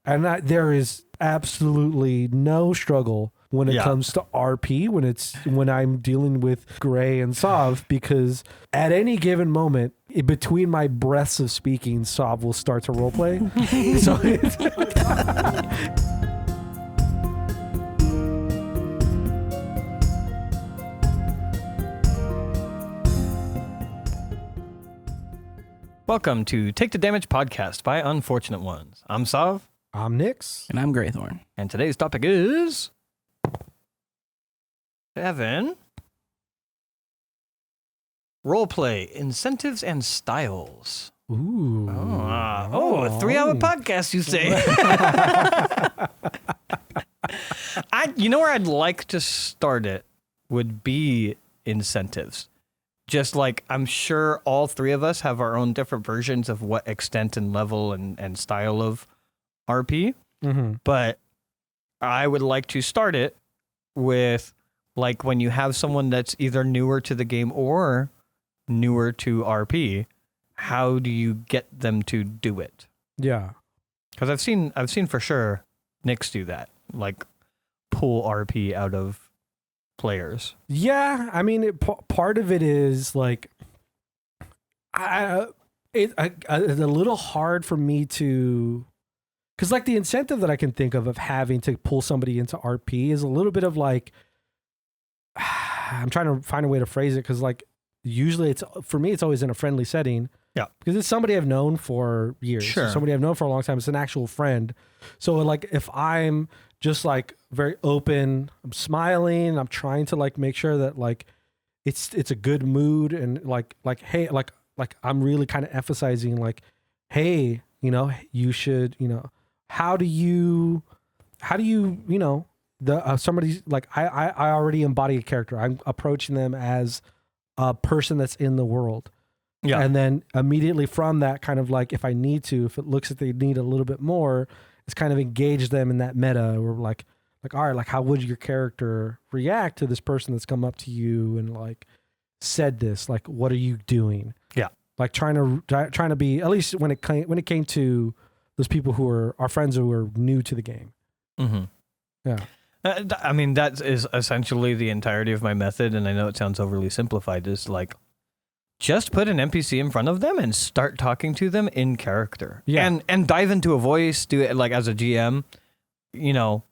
And there is absolutely no struggle when it comes to RP, when I'm dealing with Gray and Sov, because at any given moment, between my breaths of speaking, Sov will start to roleplay. So Welcome to Take the Damage podcast by Unfortunate Ones. I'm Sov. I'm Nix. And I'm Graythorn. And today's topic is... Evan. Roleplay, incentives and styles. Ooh. Oh, a 3-hour podcast, you say? You know where I'd like to start it would be incentives. Just like, I'm sure all three of us have our own different versions of what extent and level and style of RP. Mm-hmm. But I would like to start it with, like, when you have someone that's either newer to the game or newer to RP, how do you get them to do it? Yeah. Because I've seen for sure Nix do that, like pull RP out of players. Yeah, I mean, part of it is like, it's a little hard for me to, because like the incentive that I can think of having to pull somebody into RP is a little bit of like, I'm trying to find a way to phrase it, because like usually for me it's always in a friendly setting. Yeah, because it's somebody I've known for years. Sure. Somebody I've known for a long time. It's an actual friend. So like if I'm just like very open, I'm smiling, I'm trying to like make sure that like it's a good mood, and like hey, like I'm really kind of emphasizing like, hey, you know, you should, you know, how do you know, the somebody's like, I already embody a character. I'm approaching them as a person that's in the world. Yeah. And then immediately from that, kind of like, if I need to, if it looks like they need a little bit more, it's kind of engage them in that meta, or like, all right, like how would your character react to this person that's come up to you and like said this, like, what are you doing? Yeah. Like trying to be, at least when it came to those people who are our friends who are new to the game. Mm-hmm. Yeah. I mean, that is essentially the entirety of my method, and I know it sounds overly simplified, is like, just put an NPC in front of them and start talking to them in character. Yeah. And dive into a voice, do it like as a GM, you know,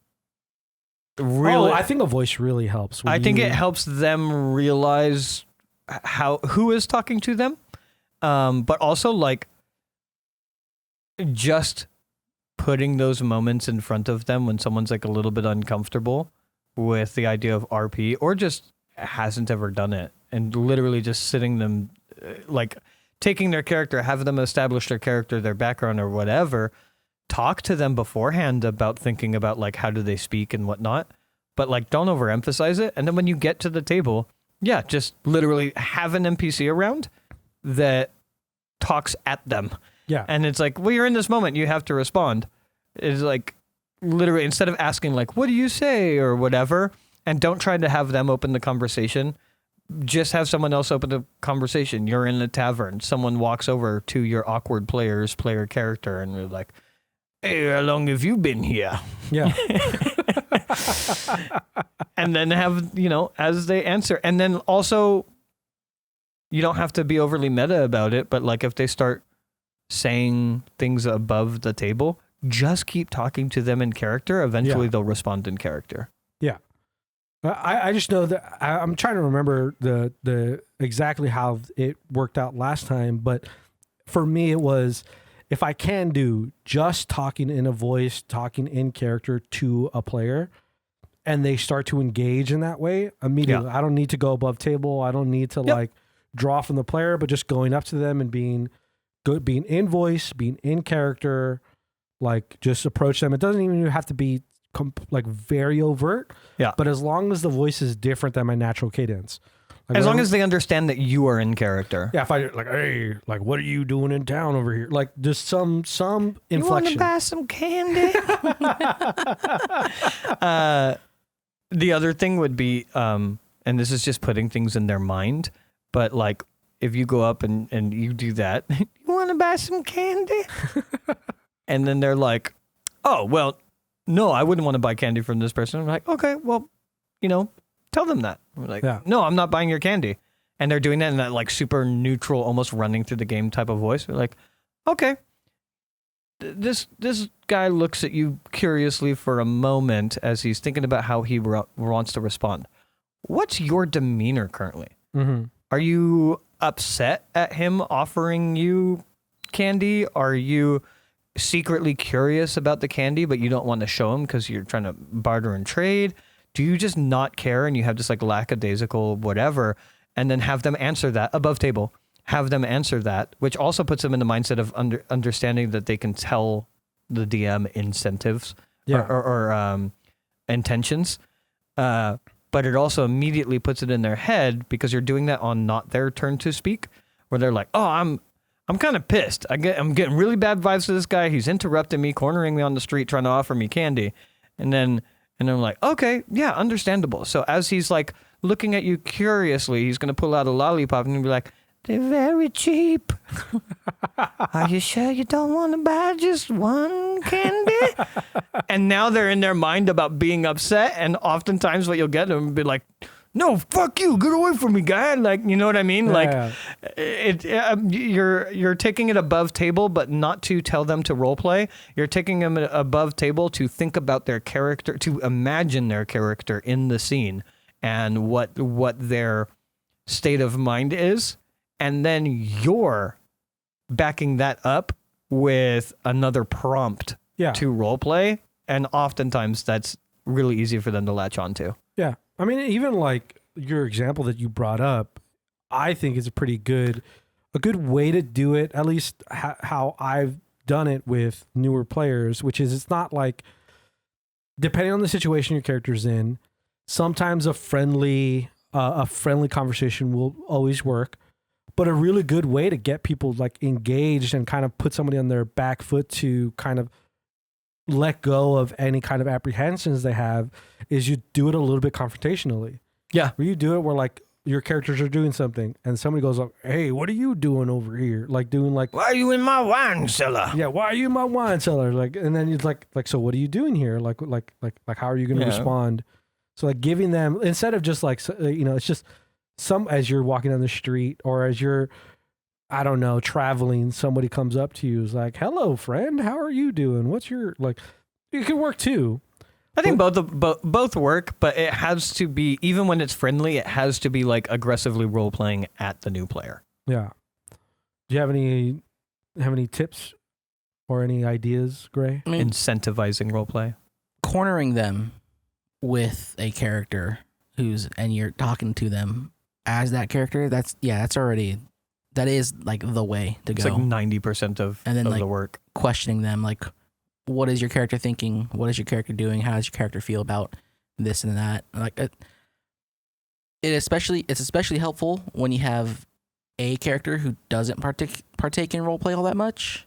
really. I think a voice really helps. I think it helps them realize who is talking to them. But also like just putting those moments in front of them when someone's like a little bit uncomfortable with the idea of RP, or just hasn't ever done it, and literally just sitting them, like taking their character, have them establish their character, their background or whatever, talk to them beforehand about thinking about like how do they speak and whatnot, but like don't overemphasize it. And then when you get to the table, yeah, just literally have an NPC around that talks at them. Yeah. And it's like, well, you're in this moment, you have to respond. It's like literally, instead of asking like, what do you say or whatever, and don't try to have them open the conversation, just have someone else open the conversation. You're in a tavern, someone walks over to your awkward player character, and you're like, hey, how long have you been here? Yeah. And then have, you know, as they answer. And then also, you don't have to be overly meta about it, but like if they start saying things above the table, just keep talking to them in character. Eventually they'll respond in character. Yeah. I just know that I'm trying to remember the exactly how it worked out last time, but for me it was, if I can do just talking in a voice, talking in character to a player, and they start to engage in that way immediately. Yeah. I don't need to go above table. I don't need to like draw from the player, but just going up to them and being good, being in voice, being in character, like just approach them. It doesn't even have to be like very overt. Yeah. But as long as the voice is different than my natural cadence. Like as long as they understand that you are in character. Yeah, if I like, hey, like, what are you doing in town over here? Like, just some inflection. You want to buy some candy? The other thing would be, and this is just putting things in their mind, but like, if you go up and you do that, you want to buy some candy? And then they're like, oh, well, no, I wouldn't want to buy candy from this person. I'm like, okay, well, tell them that. I'm like, no, I'm not buying your candy. And they're doing that in that like super neutral, almost running through the game type of voice. We're like, okay, this guy looks at you curiously for a moment as he's thinking about how he wants to respond. What's your demeanor currently? Mm-hmm. Are you upset at him offering you candy? Are you secretly curious about the candy, but you don't want to show him because you're trying to barter and trade? Do you just not care and you have this like lackadaisical whatever, and then have them answer that above table? Have them answer that, which also puts them in the mindset of understanding that they can tell the DM incentives or intentions. But it also immediately puts it in their head because you're doing that on not their turn to speak, where they're like, oh, I'm kind of pissed. I'm getting really bad vibes to this guy. He's interrupting me, cornering me on the street, trying to offer me candy. And then I'm like, okay, yeah, understandable. So as he's like looking at you curiously, he's going to pull out a lollipop and be like, they're very cheap. Are you sure you don't want to buy just one candy? And now they're in their mind about being upset. And oftentimes what you'll get them will be like, no, fuck you, get away from me, guy. Like, you know what I mean? You're taking it above table, but not to tell them to role play. You're taking them above table to think about their character, to imagine their character in the scene and what their state of mind is. And then you're backing that up with another prompt to role play. And oftentimes that's really easy for them to latch onto. Yeah. I mean, even like your example that you brought up, I think is a good way to do it, at least how I've done it with newer players, which is it's not like, depending on the situation your character's in, sometimes a friendly conversation will always work. But a really good way to get people like engaged and kind of put somebody on their back foot to kind of let go of any kind of apprehensions they have is you do it a little bit confrontationally. Yeah. Where you do it where like your characters are doing something and somebody goes like, hey, what are you doing over here? Like doing like, why are you in my wine cellar? Yeah, why are you in my wine cellar? Like, and then it's like, so what are you doing here? Like how are you going to respond? So like giving them, instead of just like, it's just, as you're walking down the street or as you're, I don't know, traveling, somebody comes up to you is like, hello, friend, how are you doing? What's your, like, it could work too. I think both work, but it has to be, even when it's friendly, it has to be like aggressively role playing at the new player. Yeah. Do you have any tips or any ideas, Gray? I mean, incentivizing role play. Cornering them with a character and you're talking to them as that character, that is like the way to go. It's like 90% of the work. Questioning them, like, what is your character thinking? What is your character doing? How does your character feel about this and that? Like, it's especially helpful when you have a character who doesn't partake in roleplay all that much.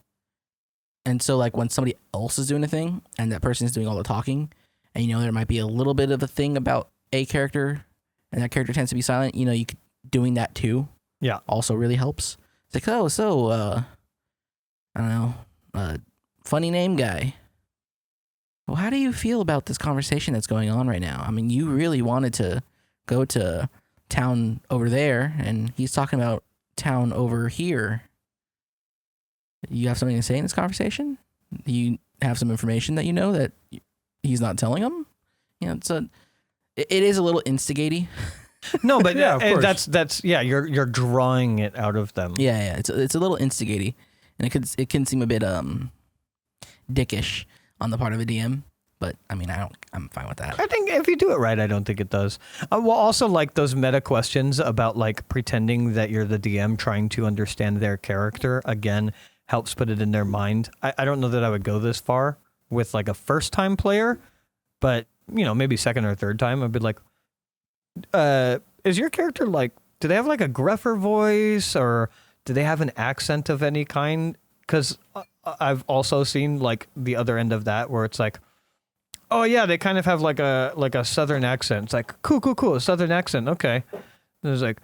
And so, like, when somebody else is doing a thing and that person is doing all the talking, and there might be a little bit of a thing about a character, and that character tends to be silent, doing that too. Yeah. Also really helps. It's like, I don't know, funny name guy. Well, how do you feel about this conversation that's going on right now? I mean, you really wanted to go to town over there, and he's talking about town over here. You have something to say in this conversation? You have some information that that he's not telling him? It is a little instigating. No, but that's you're drawing it out of them. Yeah, it's a little instigating, and it can seem a bit dickish on the part of a DM. But I mean, I'm fine with that. I think if you do it right, I don't think it does. Well, also like those meta questions about like pretending that you're the DM trying to understand their character again helps put it in their mind. I don't know that I would go this far with like a first time player, but maybe second or third time, I'd be like, is your character like, do they have like a gruffer voice or do they have an accent of any kind? Because I've also seen like the other end of that where it's like, oh yeah, they kind of have like a southern accent. It's like, cool, southern accent, okay. And it's like,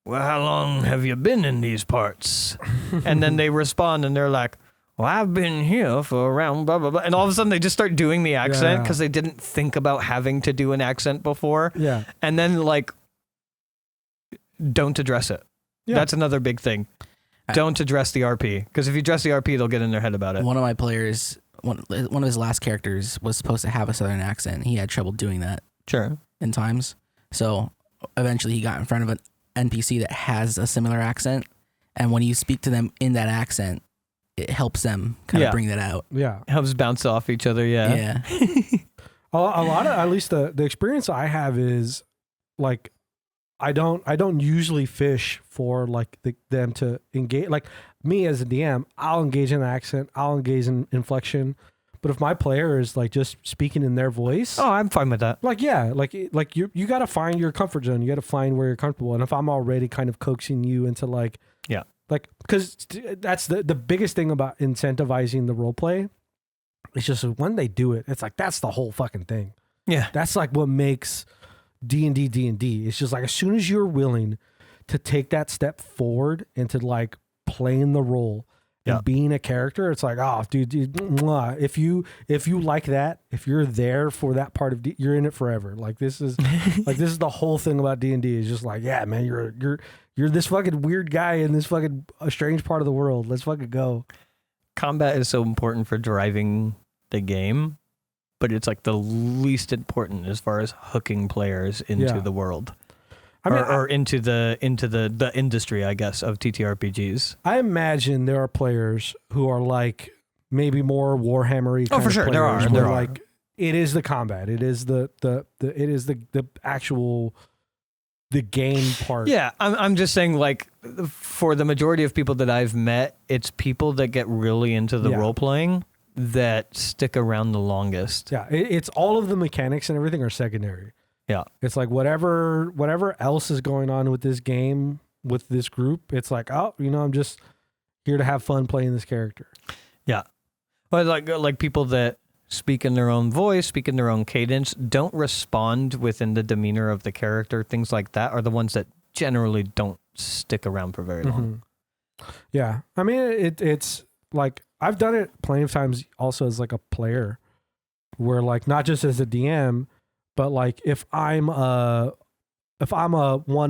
well, how long have you been in these parts? And then they respond and they're like, well, I've been here for around blah, blah, blah. And all of a sudden they just start doing the accent because they didn't think about having to do an accent before. Yeah. And then, like, don't address it. Yeah. That's another big thing. Don't address the RP. Because if you address the RP, they'll get in their head about it. One of my players, one of his last characters was supposed to have a Southern accent. He had trouble doing that. Sure. In times. So eventually he got in front of an NPC that has a similar accent. And when you speak to them in that accent, it helps them kind of bring that out. Yeah. Helps bounce off each other. Yeah. A lot of, at least the experience I have is like, I don't usually fish for like them to engage. Like me as a DM, I'll engage in accent, I'll engage in inflection. But if my player is like just speaking in their voice, oh, I'm fine with that. Like, yeah, like you got to find your comfort zone. You got to find where you're comfortable. And if I'm already kind of coaxing you into like, like, because that's the biggest thing about incentivizing the role play. It's just when they do it, it's like, that's the whole fucking thing. Yeah. That's like what makes D&D. It's just like, as soon as you're willing to take that step forward into like playing the role and being a character, it's like, oh, dude, if you like that, if you're there for that part of you're in it forever. Like this is like this is the whole thing about D&D. Is just like, yeah, man, you're this fucking weird guy in this fucking a strange part of the world. Let's fucking go. Combat is so important for driving the game, but it's like the least important as far as hooking players into the world. I mean, or into the industry, I guess, of TTRPGs. I imagine there are players who are like maybe more Warhammer-y. Oh, for sure, there are. Like it is the combat. It is the actual the game part. Yeah, I'm just saying, like, for the majority of people that I've met, it's people that get really into the role playing that stick around the longest. Yeah, it's all of the mechanics and everything are secondary. Yeah. It's like whatever else is going on with this game, with this group, it's like, oh, I'm just here to have fun playing this character. Yeah. But like people that speak in their own voice, speak in their own cadence, don't respond within the demeanor of the character, things like that are the ones that generally don't stick around for very long. Mm-hmm. Yeah. I mean, it's like, I've done it plenty of times also as like a player where like, not just as a DM, but like if I'm one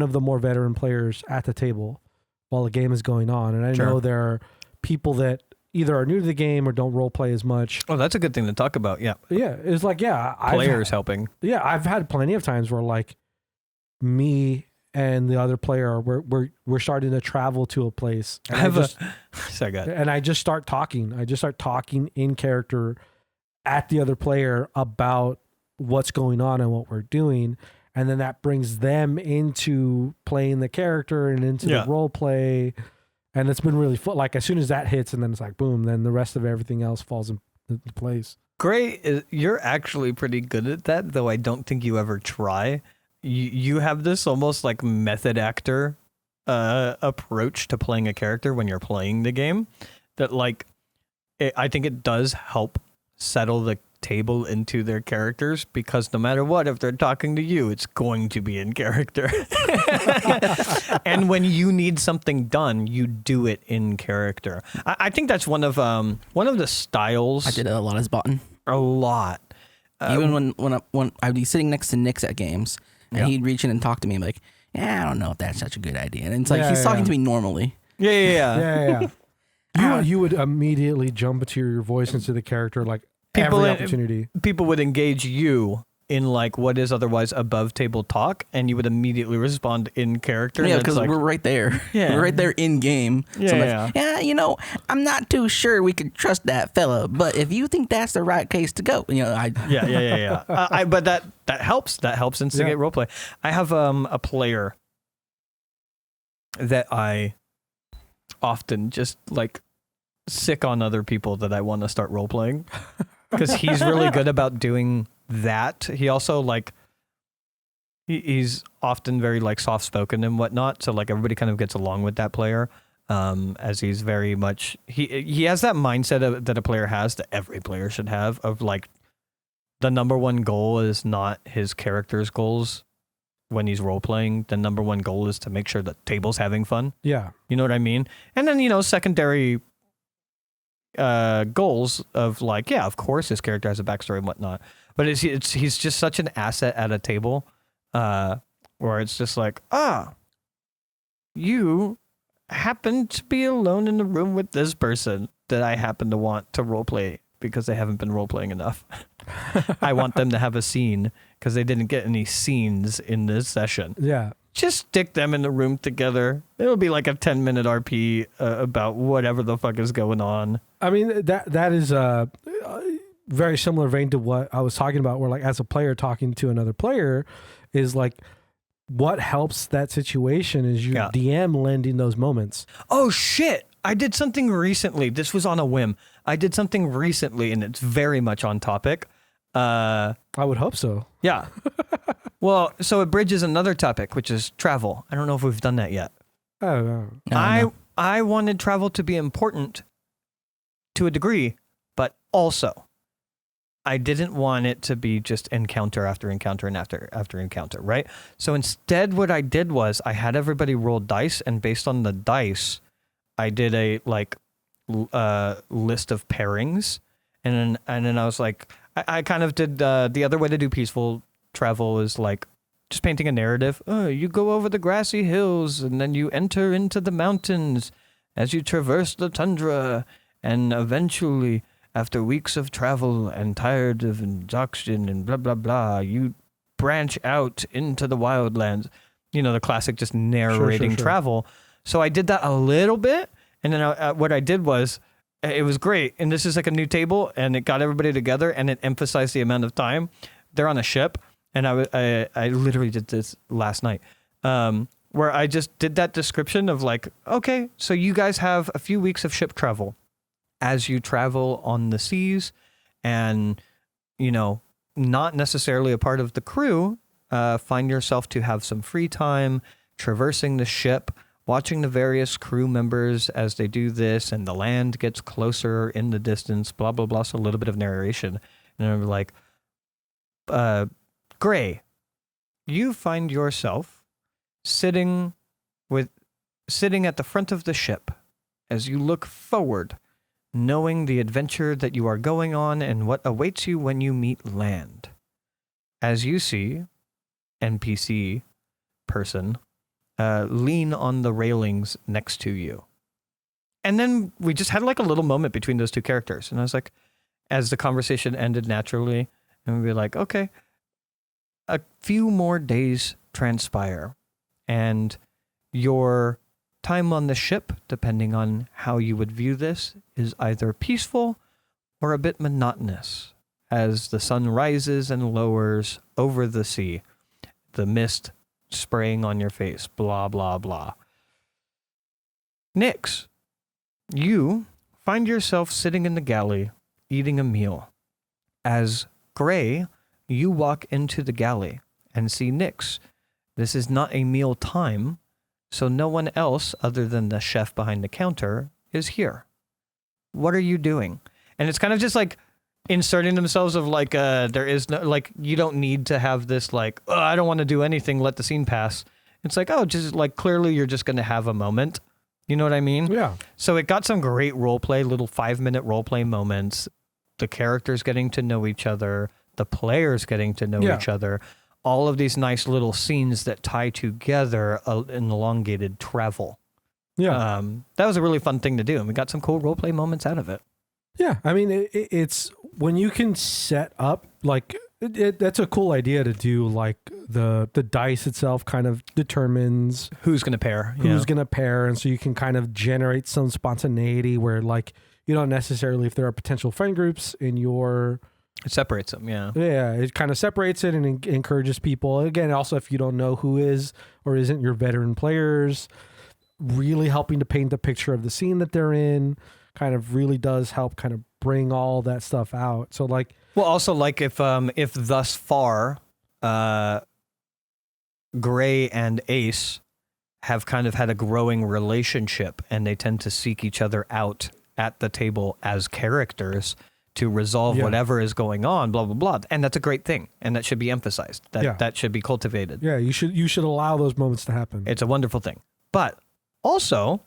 of the more veteran players at the table while the game is going on, and I know there are people that either are new to the game or don't role play as much. Oh, that's a good thing to talk about. Yeah. Yeah. It's like, players helping. Yeah. I've had plenty of times where like me and the other player, we're starting to travel to a place. And I just start talking. I just start talking in character at the other player about what's going on and what we're doing, and then that brings them into playing the character and into the role play, and it's been really fun. Like as soon as that hits, and then it's like boom, then the rest of everything else falls into place. Great, you're actually pretty good at that, though I don't think you ever try. You have this almost like method actor approach to playing a character when you're playing the game that like I think it does help settle the table into their characters, because no matter what, if they're talking to you, it's going to be in character. And when you need something done, you do it in character. I think that's one of the styles. I did it a lot as button. A lot. Even when I'd be sitting next to Nix at games, and he'd reach in and talk to me like, yeah, I don't know if that's such a good idea. And it's like he's talking to me normally. Yeah. You would immediately jump into your voice into the character like every opportunity. People would engage you in like what is otherwise above table talk, and you would immediately respond in character. Yeah, because we're right there. Yeah. We're right there in game. Yeah, so I'm not too sure we can trust that fella, but if you think that's the right case to go, Yeah. But that helps. That helps instigate roleplay. I have a player that I often just like sick on other people that I want to start role playing. Because he's really good about doing that. He also like he's often very like soft spoken and whatnot. So like everybody kind of gets along with that player. As he's very much he has that mindset that a player has that every player should have of like the number one goal is not his character's goals when he's role playing. The number one goal is to make sure the table's having fun. Yeah. You know what I mean? And then, secondary goals of like, yeah, of course his character has a backstory and whatnot, but he's just such an asset at a table, where it's just like, you happen to be alone in the room with this person that I happen to want to roleplay because they haven't been roleplaying enough. I want them to have a scene because they didn't get any scenes in this session. Yeah. Just stick them in the room together. It'll be like a 10-minute RP about whatever the fuck is going on. I mean, that is very similar vein to what I was talking about, where like as a player talking to another player is like, what helps that situation is your DM lending those moments. Oh shit. I did something recently. This was on a whim. I did something recently and it's very much on topic. I would hope so. Yeah. Well, so it bridges another topic, which is travel. I don't know if we've done that yet. Oh, no. I wanted travel to be important to a degree, but also I didn't want it to be just encounter after encounter and after encounter, right? So instead what I did was I had everybody roll dice, and based on the dice, I did a list of pairings, and then I was like, I kind of did the other way to do peaceful travel is like just painting a narrative. Oh, you go over the grassy hills, and then you enter into the mountains as you traverse the tundra, and eventually, after weeks of travel and tired of exhaustion and blah, blah, blah, you branch out into the wildlands. You know, the classic just narrating travel. So I did that a little bit. And then what I did was, it was great. And this is like a new table, and it got everybody together, and it emphasized the amount of time. They're on a ship. And I literally did this last night, where I just did that description of like, okay, so you guys have a few weeks of ship travel. As you travel on the seas and, you know, not necessarily a part of the crew, find yourself to have some free time traversing the ship, watching the various crew members as they do this, and the land gets closer in the distance, blah, blah, blah. So a little bit of narration. And I'm like, Gray, you find yourself sitting at the front of the ship as you look forward, knowing the adventure that you are going on and what awaits you when you meet land. As you see, NPC person, lean on the railings next to you. And then we just had like a little moment between those two characters. And I was like, as the conversation ended naturally, and we'd be like, okay, a few more days transpire, and your time on the ship, depending on how you would view this, is either peaceful or a bit monotonous as the sun rises and lowers over the sea, the mist spraying on your face, blah, blah, blah. Nix, you find yourself sitting in the galley eating a meal. As Gray, you walk into the galley and see Nix. This is not a meal time, so no one else other than the chef behind the counter is here. What are you doing? And it's kind of just like inserting themselves of like, there is no, like, you don't need to have this like, oh, I don't want to do anything, let the scene pass. It's like, oh, just like, clearly you're just going to have a moment. You know what I mean? Yeah. So it got some great roleplay, little 5-minute roleplay moments. The characters getting to know each other, the players getting to know each other. All of these nice little scenes that tie together an elongated travel. Yeah. That was a really fun thing to do, and we got some cool roleplay moments out of it. Yeah. I mean, it's when you can set up, like, that's a cool idea to do, like, the dice itself kind of determines who's going to pair. Who's going to pair, and so you can kind of generate some spontaneity where, like, you don't necessarily, if there are potential friend groups in your... It separates them, yeah. Yeah, it kind of separates it and encourages people. Again, also, if you don't know who is or isn't your veteran players, really helping to paint the picture of the scene that they're in kind of really does help kind of bring all that stuff out. So, like... Well, also, like, if thus far, Gray and Ace have kind of had a growing relationship, and they tend to seek each other out at the table as characters to resolve whatever is going on, blah, blah, blah. And that's a great thing. And that should be emphasized. That should be cultivated. Yeah, you should allow those moments to happen. It's a wonderful thing. But also,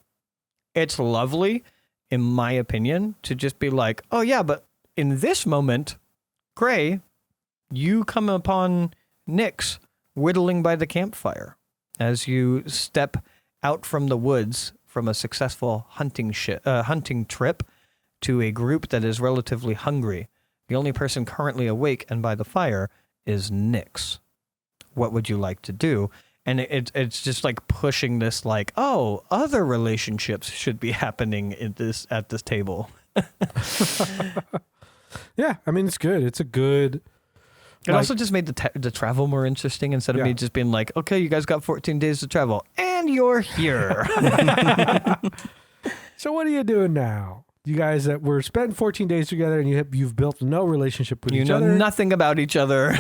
it's lovely in my opinion, to just be like, oh yeah, but in this moment, Gray, you come upon Nix whittling by the campfire as you step out from the woods from a successful hunting trip to a group that is relatively hungry. The only person currently awake and by the fire is Nix. What would you like to do? And it's just like pushing this like, oh, other relationships should be happening at this table. Yeah, I mean, it's good. It's a good... It also just made the travel more interesting instead of me just being like, okay, you guys got 14 days to travel, and you're here. So what are you doing now? You guys that were spending 14 days together and you've built no relationship with each other. You know nothing about each other.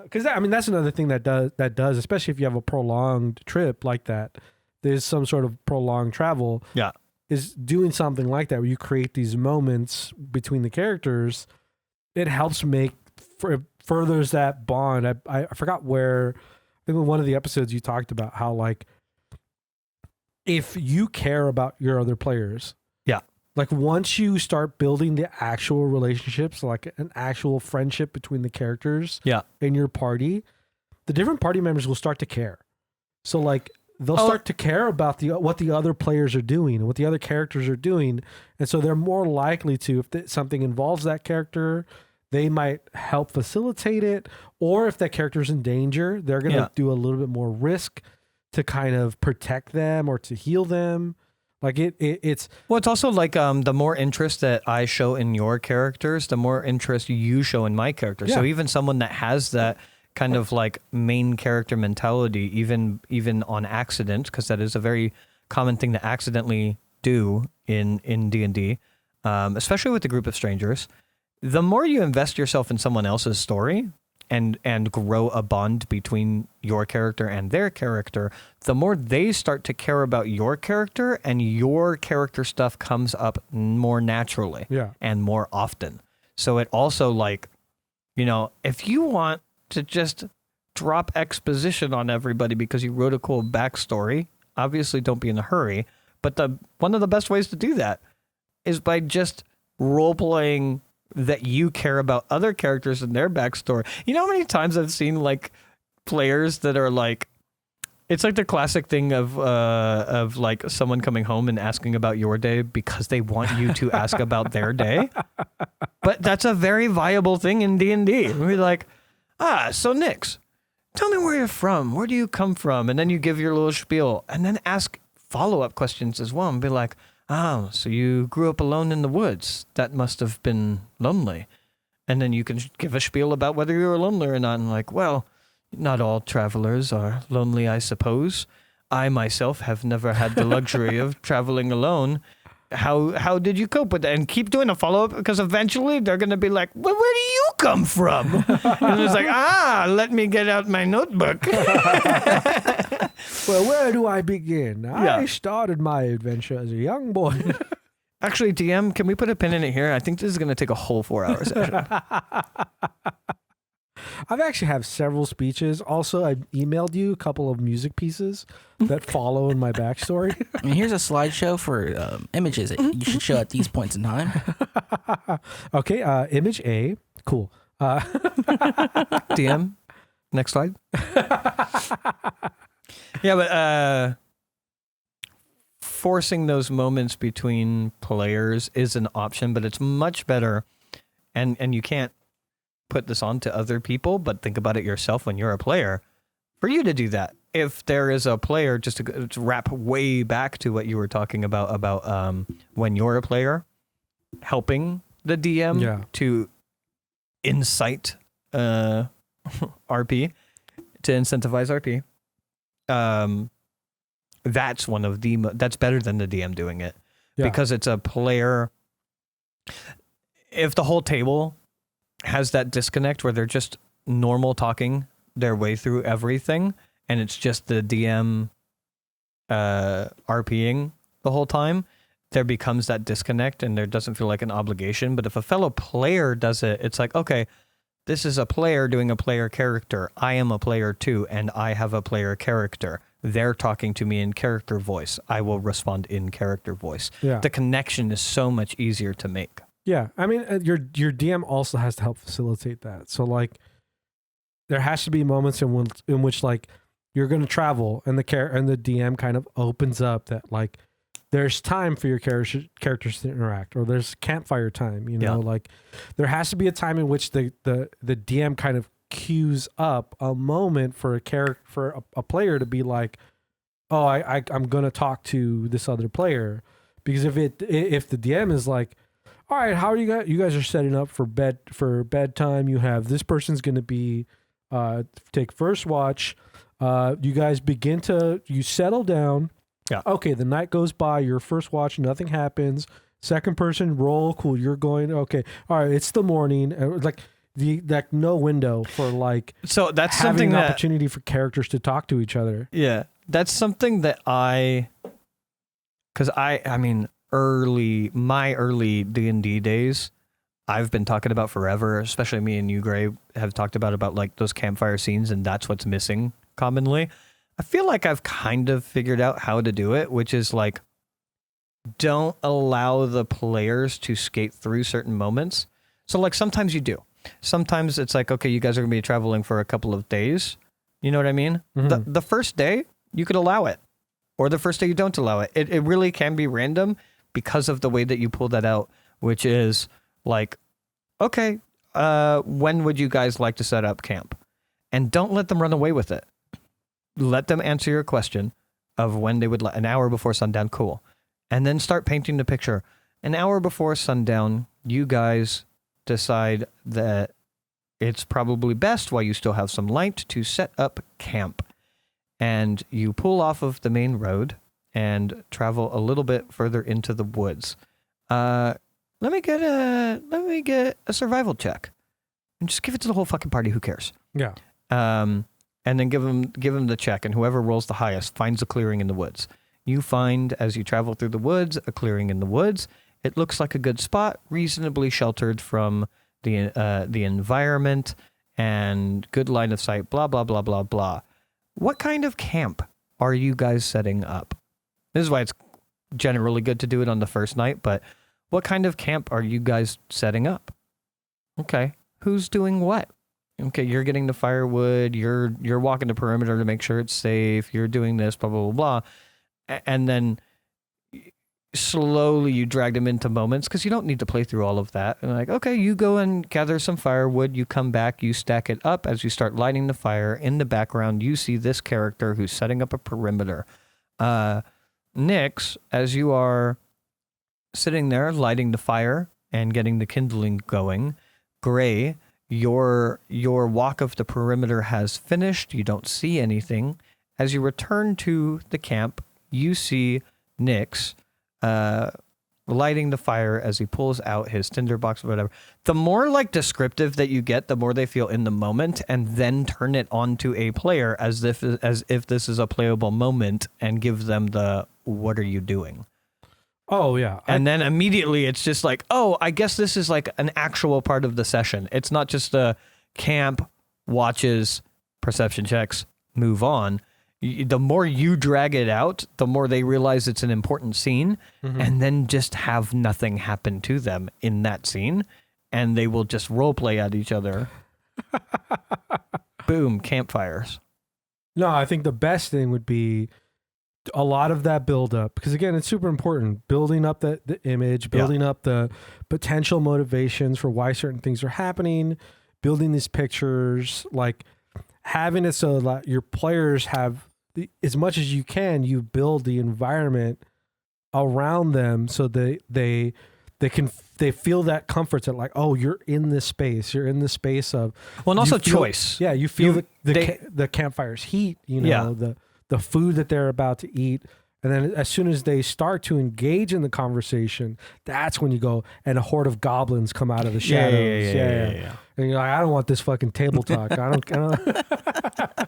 Because, I mean, that's another thing that does, especially if you have a prolonged trip like that. There's some sort of prolonged travel. Yeah. Is doing something like that where you create these moments between the characters. It helps furthers that bond. I forgot where, I think in one of the episodes you talked about how like if you care about your other players, like once you start building the actual relationships, like an actual friendship between the characters in your party, the different party members will start to care. So like they'll start to care about what the other players are doing and what the other characters are doing. And so they're more likely to, if something involves that character, they might help facilitate it. Or if that character's in danger, they're going to do a little bit more risk to kind of protect them or to heal them. Like it's... Well, it's also like the more interest that I show in your characters, the more interest you show in my character. Yeah. So even someone that has that kind of like main character mentality, even on accident, because that is a very common thing to accidentally do in D&D, especially with a group of strangers. The more you invest yourself in someone else's story and grow a bond between your character and their character, the more they start to care about your character, and your character stuff comes up more naturally and more often. So it also like, you know, if you want to just drop exposition on everybody because you wrote a cool backstory, obviously don't be in a hurry. But one of the best ways to do that is by just role-playing that you care about other characters and their backstory. You know how many times I've seen like players that are like, it's like the classic thing of like someone coming home and asking about your day because they want you to ask about their day. But that's a very viable thing in D&D. We're like, so Nix, tell me where you're from. Where do you come from? And then you give your little spiel and then ask follow-up questions as well and be like, oh, so you grew up alone in the woods. That must have been lonely. And then you can give a spiel about whether you were lonely or not. And like, well, not all travelers are lonely, I suppose. I myself have never had the luxury of traveling alone. How did you cope with that? And keep doing a follow-up because eventually they're going to be like, well, where do you come from? And it's like, let me get out my notebook. Well, where do I begin? I started my adventure as a young boy. Actually, DM, can we put a pin in it here? I think this is going to take a whole 4-hour session. I've actually have several speeches. Also, I emailed you a couple of music pieces that follow in my backstory. I mean, here's a slideshow for images that you should show at these points in time. Okay, image A. Cool. DM, next slide. Yeah, but forcing those moments between players is an option, but it's much better, and you can't put this on to other people, but think about it yourself when you're a player, for you to do that. If there is a player, just to wrap way back to what you were talking about when you're a player, helping the DM to incite RP, to incentivize RP, that's one of that's better than the DM doing it, because it's a player. If the whole table has that disconnect where they're just normal talking their way through everything, and it's just the DM RPing the whole time, there becomes that disconnect and there doesn't feel like an obligation. But if a fellow player does it, it's like, okay, this is a player doing a player character. I am a player too, and I have a player character. they're talking to me in character voice, I will respond in character voice. Yeah. The connection is so much easier to make. Yeah, I mean, your DM also has to help facilitate that. So like, there has to be moments in which like you're going to travel, and the DM kind of opens up that like there's time for your characters to interact, or there's campfire time. You know, like there has to be a time in which the DM kind of cues up a moment for a player to be like, oh, I'm going to talk to this other player, because if the DM is like, all right, how are you guys? You guys are setting up for bedtime. You have this person's going to be take first watch. You guys you settle down. Yeah. Okay, the night goes by. Your first watch, nothing happens. Second person, roll. Cool. You're going. Okay. All right. It's the morning. Like no window for like. So that's having something an that opportunity for characters to talk to each other. Yeah, that's something that because I mean. My early D&D days, I've been talking about forever, especially me and you, Gray, have talked about like those campfire scenes, and that's what's missing commonly. I feel like I've kind of figured out how to do it, which is like, don't allow the players to skate through certain moments. So like sometimes you do. Sometimes it's like, okay, you guys are going to be traveling for a couple of days. You know what I mean? Mm-hmm. The first day, you could allow it. Or the first day you don't allow it. It really can be random, because of the way that you pull that out, which is like, okay, when would you guys like to set up camp? And don't let them run away with it. Let them answer your question of when they would an hour before sundown, cool. And then start painting the picture. An hour before sundown, you guys decide that it's probably best, while you still have some light, to set up camp. And you pull off of the main road and travel a little bit further into the woods. Let me get a survival check, and just give it to the whole fucking party. Who cares? Yeah. And then give them the check, and whoever rolls the highest finds a clearing in the woods. You find, as you travel through the woods, a clearing in the woods. It looks like a good spot, reasonably sheltered from the environment, and good line of sight. Blah blah blah blah blah. What kind of camp are you guys setting up? This is why it's generally good to do it on the first night, but what kind of camp are you guys setting up? Okay, who's doing what? Okay, you're getting the firewood, you're walking the perimeter to make sure it's safe, you're doing this, blah, blah, blah, blah. And then slowly you drag them into moments, because you don't need to play through all of that. And like, okay, you go and gather some firewood, you come back, you stack it up. As you start lighting the fire, in the background, you see this character who's setting up a perimeter. Nix, as you are sitting there lighting the fire and getting the kindling going, Gray, your walk of the perimeter has finished. You don't see anything. As you return to the camp, you see Nix lighting the fire as he pulls out his tinderbox or whatever. The more like descriptive that you get, the more they feel in the moment, and then turn it onto a player as if this is a playable moment, and give them the, what are you doing? Oh yeah. And then immediately it's just like, oh, I guess this is like an actual part of the session. It's not just a camp, watches, perception checks, move on. The more you drag it out, the more they realize it's an important scene, and then just have nothing happen to them in that scene, and they will just role play at each other. Boom, campfires. No, I think the best thing would be a lot of that build up, because again, it's super important, building up the image, building up the potential motivations for why certain things are happening, building these pictures, like having it so that your players have as much as you can, you build the environment around them so they feel that comfort that like, oh, you're in this space, you're in the space of, well, and also choice. Yeah, you feel the campfire's heat, you know, the food that they're about to eat. And then as soon as they start to engage in the conversation, that's when you go, and a horde of goblins come out of the shadows. Yeah. And you're like, I don't want this fucking table talk. I don't.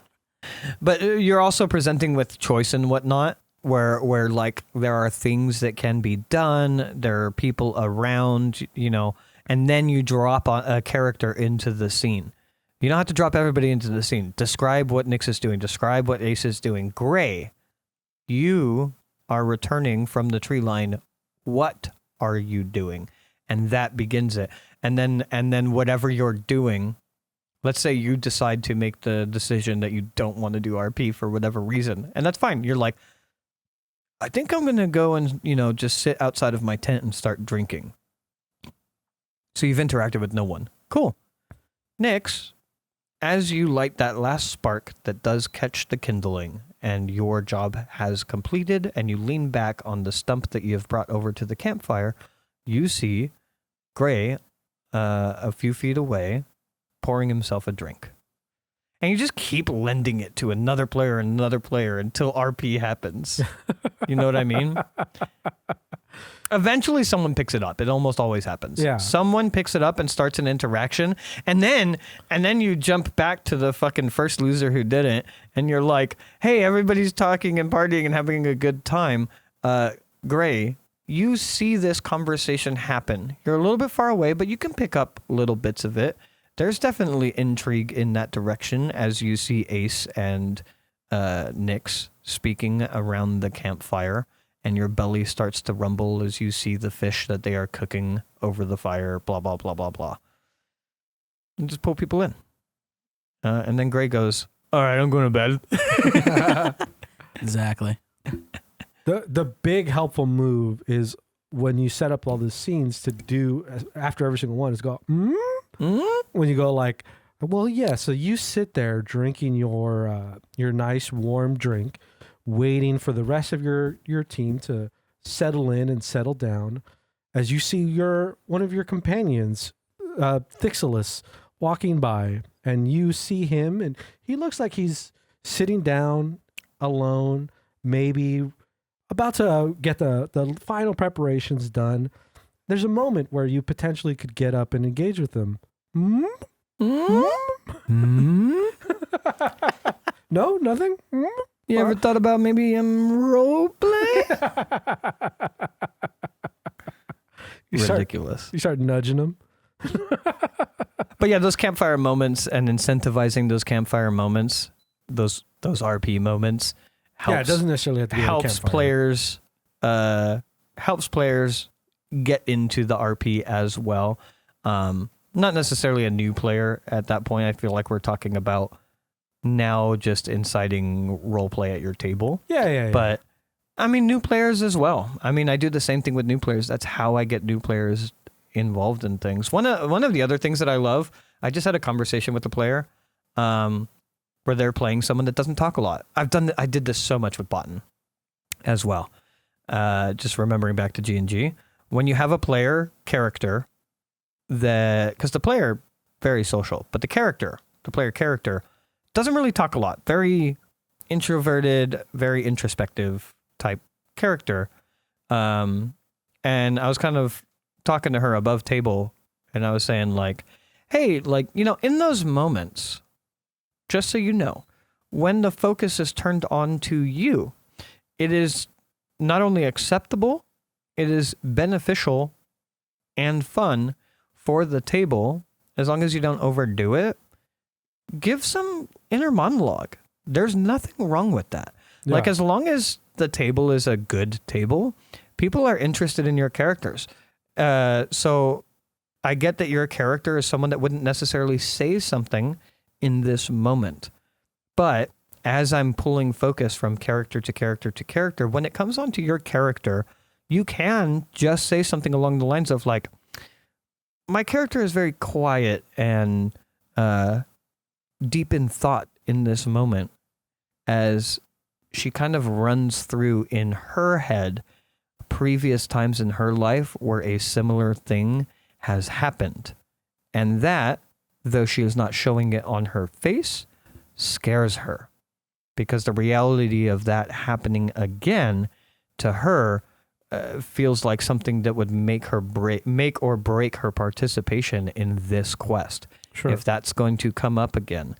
But you're also presenting with choice and whatnot, where like there are things that can be done, there are people around, you know, and then you drop a character into the scene. You don't have to drop everybody into the scene. Describe what Nix is doing. Describe what Ace is doing. Gray, you are returning from the tree line. What are you doing? And that begins it. And then whatever you're doing, let's say you decide to make the decision that you don't want to do RP for whatever reason. And that's fine. You're like, I think I'm going to go and, just sit outside of my tent and start drinking. So you've interacted with no one. Cool. Nix, as you light that last spark that does catch the kindling and your job has completed and you lean back on the stump that you have brought over to the campfire, you see Gray a few feet away pouring himself a drink. And you just keep lending it to another player and another player until RP happens. You know what I mean? Eventually someone picks it up. It almost always happens. Yeah. Someone picks it up and starts an interaction. And then you jump back to the fucking first loser who didn't. And you're like, hey, everybody's talking and partying and having a good time. Gray, you see this conversation happen. You're a little bit far away, but you can pick up little bits of it. There's definitely intrigue in that direction as you see Ace and Nix speaking around the campfire, and your belly starts to rumble as you see the fish that they are cooking over the fire, blah, blah, blah, blah, blah. And just pull people in. And then Gray goes, all right, I'm going to bed. Exactly. The big helpful move is when you set up all the scenes to do after every single one is go, when you go like, well, yeah, so you sit there drinking your nice warm drink, waiting for the rest of your team to settle in and settle down as you see one of your companions, Thixilus, walking by, and you see him, and he looks like he's sitting down alone, maybe about to get the final preparations done. There's a moment where you potentially could get up and engage with them. No, nothing. You ever thought about maybe roleplay? Ridiculous. You start nudging them. But yeah, those campfire moments and incentivizing those campfire moments, those RP moments, helps. Yeah, it doesn't necessarily have to be helps players. Helps players get into the RP as well. Not necessarily a new player at that point. I feel like we're talking about now just inciting roleplay at your table. Yeah. But I mean, new players as well. I mean, I do the same thing with new players. That's how I get new players involved in things. One of the other things that I love, I just had a conversation with a player where they're playing someone that doesn't talk a lot. I did this so much with Botan as well. Just remembering back to G&G. When you have a player character because the player, very social, but the player character doesn't really talk a lot. Very introverted, very introspective type character. And I was kind of talking to her above table, and I was saying like, hey, like, in those moments, just so you know, when the focus is turned on to you, it is not only acceptable, it is beneficial and fun for the table, as long as you don't overdo it. Give some inner monologue. There's nothing wrong with that. Yeah. Like, as long as the table is a good table, people are interested in your characters. So I get that your character is someone that wouldn't necessarily say something in this moment. But as I'm pulling focus from character to character to character, when it comes onto your character, you can just say something along the lines of like, my character is very quiet and deep in thought in this moment, as she kind of runs through in her head previous times in her life where a similar thing has happened. And that, though she is not showing it on her face, scares her, because the reality of that happening again to her feels like something that would make or break her participation in this quest. Sure. If that's going to come up again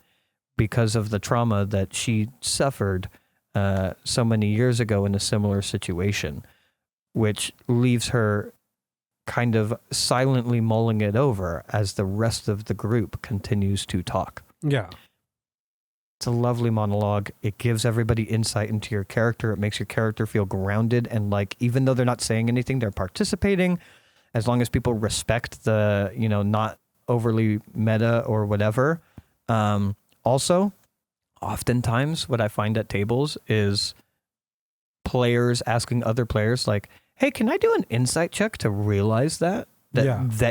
because of the trauma that she suffered so many years ago in a similar situation, which leaves her kind of silently mulling it over as the rest of the group continues to talk. Yeah. It's a lovely monologue. It gives everybody insight into your character. It makes your character feel grounded and like, even though they're not saying anything, they're participating. As long as people respect the, not overly meta or whatever. Also, oftentimes what I find at tables is players asking other players like, hey, can I do an insight check to realize that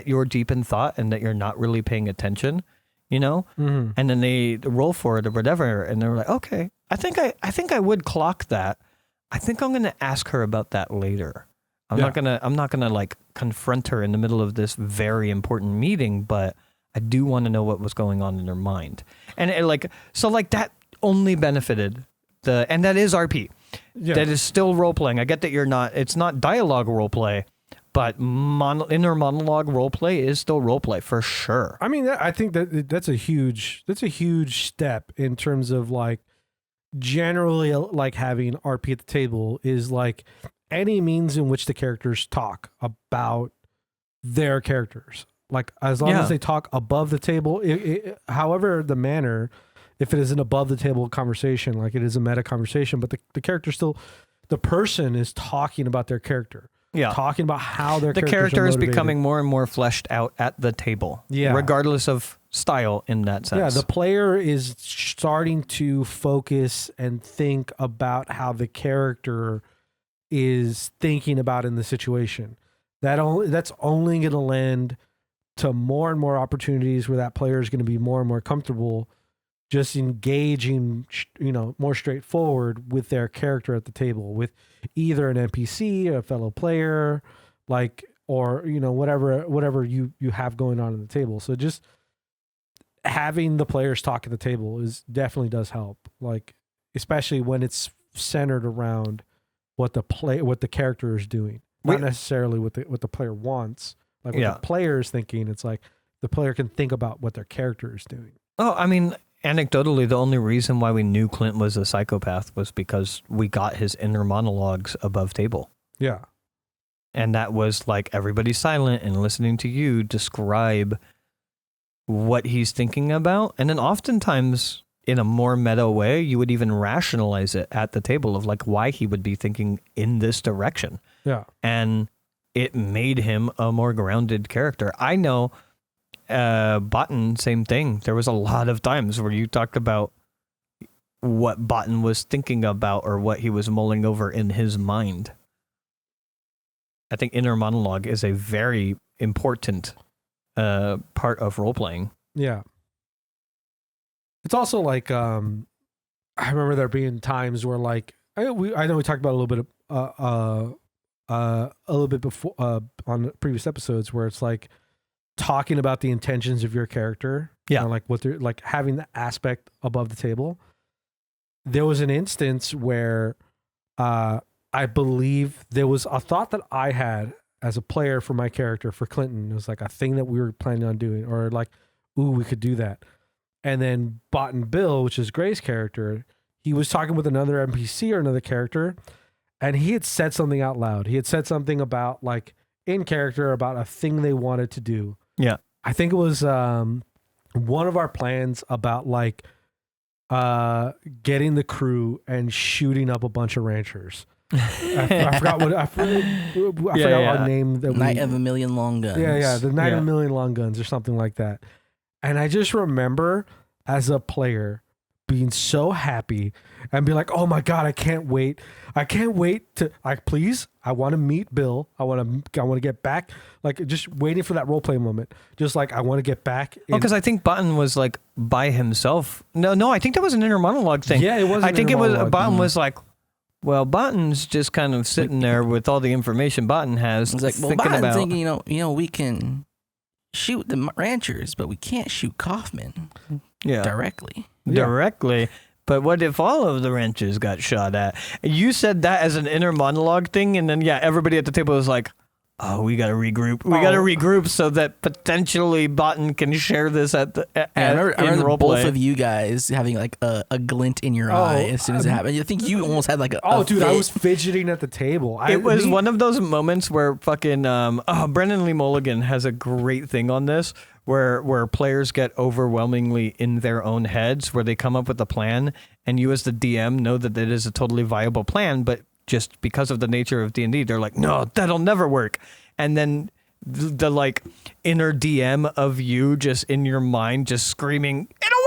you're deep in thought and that you're not really paying attention, Mm-hmm. And then they roll for it or whatever. And they're like, okay, I think I would clock that. I think I'm going to ask her about that later. I'm not going to like confront her in the middle of this very important meeting, but I do want to know what was going on in her mind. And that only benefited and that is RP. Yeah. That is still role playing. I get that it's not dialogue role play, but inner monologue role play is still role play for sure. I mean, I think that's a huge step in terms of like generally like having RP at the table is like any means in which the characters talk about their characters. Like as long as they talk above the table, however the manner, if it is an above the table conversation, like it is a meta conversation, but the character still, the person is talking about their character. Yeah. Talking about how the character is becoming more and more fleshed out at the table. Yeah. Regardless of style in that sense. Yeah. The player is starting to focus and think about how the character is thinking about in the situation. That's only going to lend to more and more opportunities where that player is going to be more and more comfortable just engaging, more straightforward with their character at the table, with either an NPC, a fellow player, or whatever you have going on at the table. So just having the players talk at the table definitely does help. Like, especially when it's centered around what the character is doing, not necessarily what the player wants. Like what the player is thinking, it's like the player can think about what their character is doing. Oh, I mean, anecdotally, the only reason why we knew Clint was a psychopath was because we got his inner monologues above table. Yeah. And that was like everybody's silent and listening to you describe what he's thinking about. And then oftentimes in a more meta way, you would even rationalize it at the table of like why he would be thinking in this direction. Yeah. And it made him a more grounded character. I know Botan, same thing. There was a lot of times where you talked about what Botan was thinking about or what he was mulling over in his mind. I think inner monologue is a very important part of role playing. Yeah. It's also like I remember there being times where like I know we talked about a little bit before on previous episodes where it's like talking about the intentions of your character. Yeah. Like what they're like having the aspect above the table. There was an instance where I believe there was a thought that I had as a player for my character for Clinton. It was like a thing that we were planning on doing, or like, ooh, we could do that. And then Botan Bill, which is Gray's character, he was talking with another NPC or another character, and he had said something out loud. He had said something about like in character about a thing they wanted to do. Yeah. I think it was one of our plans about like getting the crew and shooting up a bunch of ranchers. I forgot what I forgot our name. Night of a Million Long Guns. Yeah, the Night of a Million Long Guns or something like that. And I just remember as a player being so happy and be like, oh my God, I can't wait to I want to meet Bill. I want to get back. Like just waiting for that role play moment. Just like I want to get back. Because I think Botan was like by himself. No, I think that was an inner monologue thing. Yeah, it was. I think it was Botan was like, well, Botan's just kind of sitting there with all the information Botan has. It's like, well, Botan's thinking, we can shoot the ranchers, but we can't shoot Kaufman directly. Directly. But what if all of the ranchers got shot at? You said that as an inner monologue thing, and then everybody at the table was like, oh, we got to regroup. We got to regroup so that potentially Botan can share this at the I remember both of you guys having like a glint in your eye as soon as it happened. I think you almost had like a dude, I was fidgeting at the table. It was one of those moments where fucking Brendan Lee Mulligan has a great thing on this, where players get overwhelmingly in their own heads, where they come up with a plan, and you as the DM know that it is a totally viable plan, but just because of the nature of D&D, they're like, no, that'll never work. And then the like inner DM of you just in your mind just screaming, it'll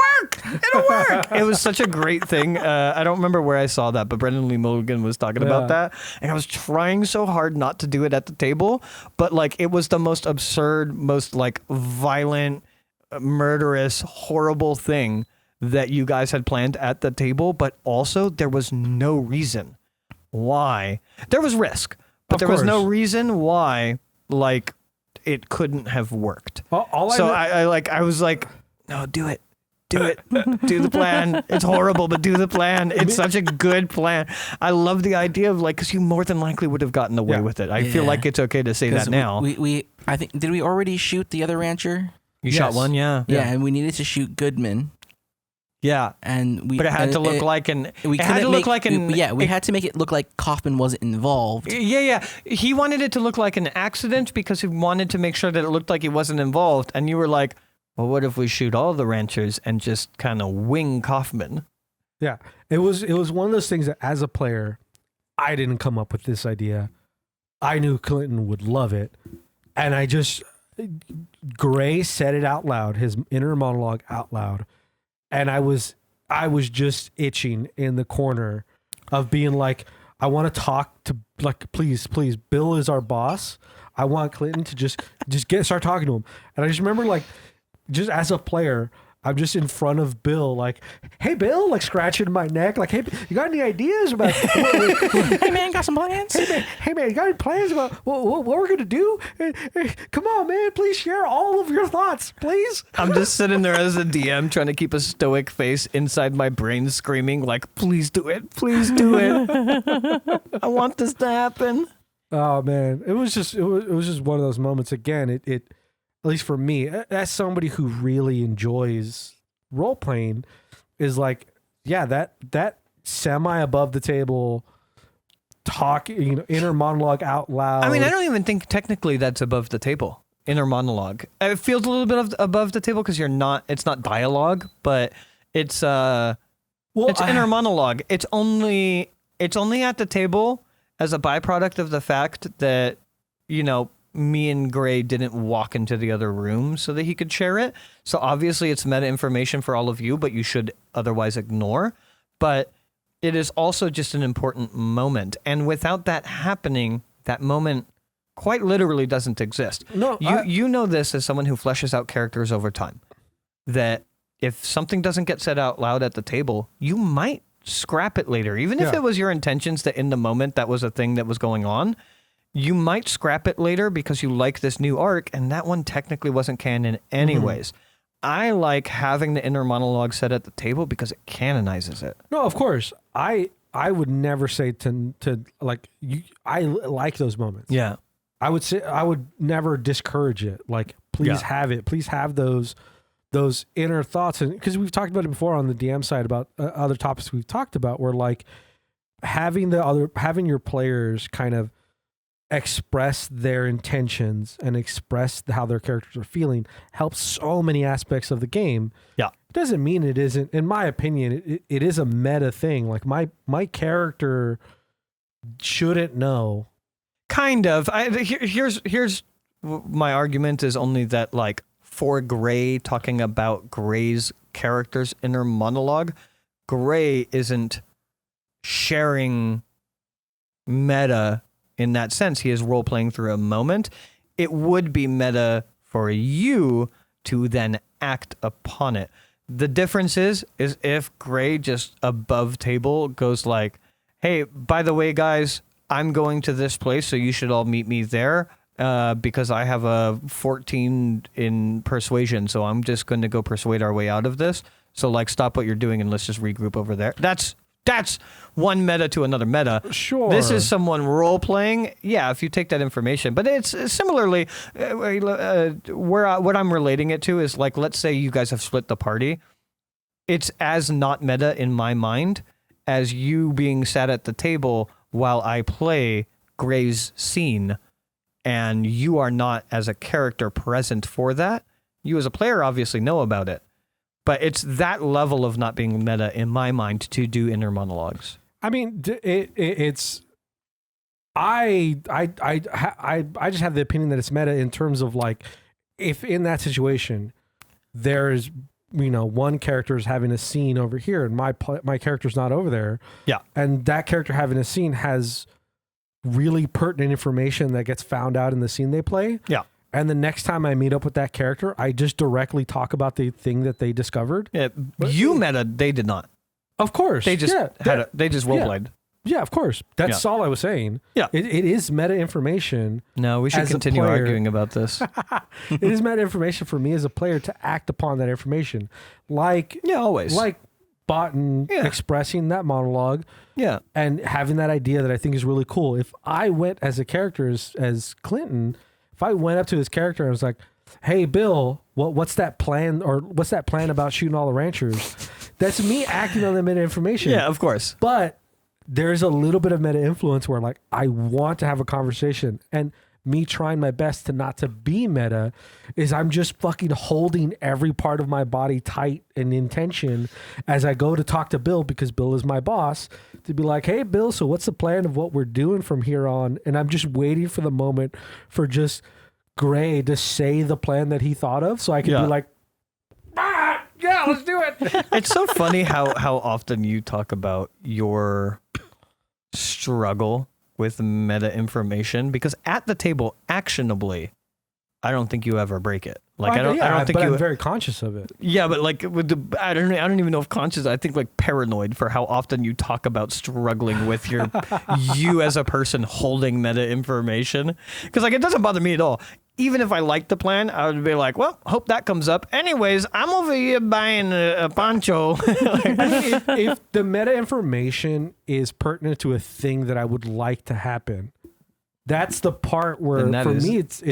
work. It was such a great thing. I don't remember where I saw that, but Brendan Lee Mulligan was talking about that, and I was trying so hard not to do it at the table, but like it was the most absurd, most like violent, murderous, horrible thing that you guys had planned at the table, but also there was no reason why. There was risk, but there was no reason why like it couldn't have worked. I was like, no, do it. Do it. Do the plan. It's horrible, but do the plan. It's such a good plan. I love the idea of like, because you more than likely would have gotten away with it. I feel like it's okay to say that now. I think, did we already shoot the other rancher? You shot one, yeah. Yeah, and we needed to shoot Goodman. Yeah, but it had to look like an. We had to make it look like Kaufman wasn't involved. Yeah. He wanted it to look like an accident because he wanted to make sure that it looked like he wasn't involved. And you were like, well, what if we shoot all the ranchers and just kind of wing Kaufman? Yeah, it was one of those things that as a player, I didn't come up with this idea. I knew Clinton would love it, and Gray said it out loud, his inner monologue out loud. And I was just itching in the corner of being like, I want to talk to, like, please, Bill is our boss. I want Clinton to just start talking to him. And I just remember, like, just as a player, I'm just in front of Bill, like, hey, Bill, like scratching my neck, like, hey, you got any ideas about? Hey, man, got some plans? Hey, man, you got any plans about what we're gonna do? Hey, come on, man, please share all of your thoughts, please. I'm just sitting there as a DM trying to keep a stoic face inside my brain, screaming like, please do it, please do it. I want this to happen. Oh man, it was just one of those moments. Again, it at least for me, as somebody who really enjoys role playing, is like, yeah, that semi above the table talk, inner monologue out loud. I mean, I don't even think technically that's above the table. Inner monologue. It feels a little bit above the table because it's not dialogue, but it's inner monologue. It's only at the table as a byproduct of the fact that, me and Gray didn't walk into the other room so that he could share it. So obviously it's meta information for all of you, but you should otherwise ignore. But it is also just an important moment. And without that happening, that moment quite literally doesn't exist. No, you know this as someone who fleshes out characters over time, that if something doesn't get said out loud at the table, you might scrap it later. Even if it was your intentions that in the moment that was a thing that was going on, you might scrap it later because you like this new arc, and that one technically wasn't canon anyways. Mm-hmm. I like having the inner monologue set at the table because it canonizes it. No, of course. I would never say to like you. I like those moments. Yeah. I would say I would never discourage it. Like, please have it. Please have those inner thoughts, and because we've talked about it before on the DM side about other topics we've talked about, where like having your players kind of express their intentions and express how their characters are feeling helps so many aspects of the game. Yeah. It doesn't mean it isn't, in my opinion, it is a meta thing. Like my character shouldn't know. Kind of. Here's my argument is only that, like, for Gray, talking about Gray's character's inner monologue, Gray isn't sharing meta in that sense. He is role-playing through a moment. It would be meta for you to then act upon it. The difference is if Gray just above table goes like, hey, by the way, guys, I'm going to this place, so you should all meet me there because I have a 14 in persuasion, so I'm just going to go persuade our way out of this. So, like, stop what you're doing and let's just regroup over there. That's one meta to another meta. Sure. This is someone role-playing. Yeah, if you take that information. But it's similarly, what I'm relating it to is, like, let's say you guys have split the party. It's as not meta in my mind as you being sat at the table while I play Gray's scene, and you are not as a character present for that. You as a player obviously know about it, but it's that level of not being meta in my mind to do inner monologues. I mean, it's. I just have the opinion that it's meta in terms of like, if in that situation, there's one character is having a scene over here and my character's not over there. Yeah, and that character having a scene has really pertinent information that gets found out in the scene they play. Yeah. And the next time I meet up with that character, I just directly talk about the thing that they discovered. Yeah, you meta, they did not. Of course. They just they just roleplayed. Yeah, of course. That's all I was saying. Yeah. It is meta information. No, we should continue arguing about this. It is meta information for me as a player to act upon that information. Like, always. Like Botan expressing that monologue. Yeah. And having that idea that I think is really cool. If I went as a character as Clinton, if I went up to his character and was like, hey, Bill, what's that plan? Or what's that plan about shooting all the ranchers? That's me acting on the meta information. Yeah, of course. But there's a little bit of meta influence where like I want to have a conversation, and me trying my best to not to be meta is I'm just fucking holding every part of my body tight and in tension as I go to talk to Bill, because Bill is my boss, to be like, hey, Bill, so what's the plan of what we're doing from here on? And I'm just waiting for the moment for just Gray to say the plan that he thought of so I can be like, yeah, let's do it. It's so funny how often you talk about your struggle with meta information, because at the table, actionably, I don't think you ever break it. Like I don't think I'm very conscious of it. Yeah, but like with I don't even know if conscious. I think like paranoid for how often you talk about struggling with your you as a person holding meta information. Because like it doesn't bother me at all. Even if I liked the plan, I would be like, well, hope that comes up. Anyways, I'm over here buying a poncho. if the meta information is pertinent to a thing that I would like to happen, that's the part where me it's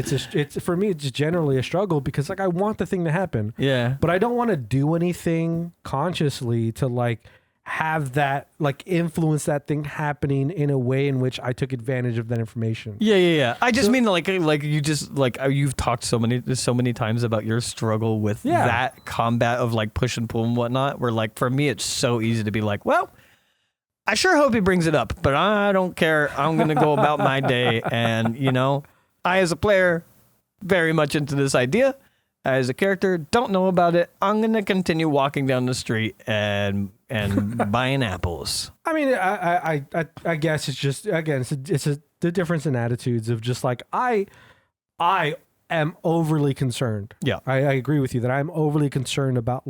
generally a struggle, because like I want the thing to happen. Yeah. But I don't want to do anything consciously to like have that like influence that thing happening in a way in which I took advantage of that information. Yeah. I just mean like you just like you've talked so many times about your struggle with that combat of like push and pull and whatnot, where like for me it's so easy to be like, well, I sure hope he brings it up, but I don't care. I'm going to go about my day. And, I as a player, very much into this idea. As a character, don't know about it. I'm going to continue walking down the street and buying apples. I mean, I guess it's just, again, it's the difference in attitudes of just like, I am overly concerned. Yeah. I agree with you that I'm overly concerned about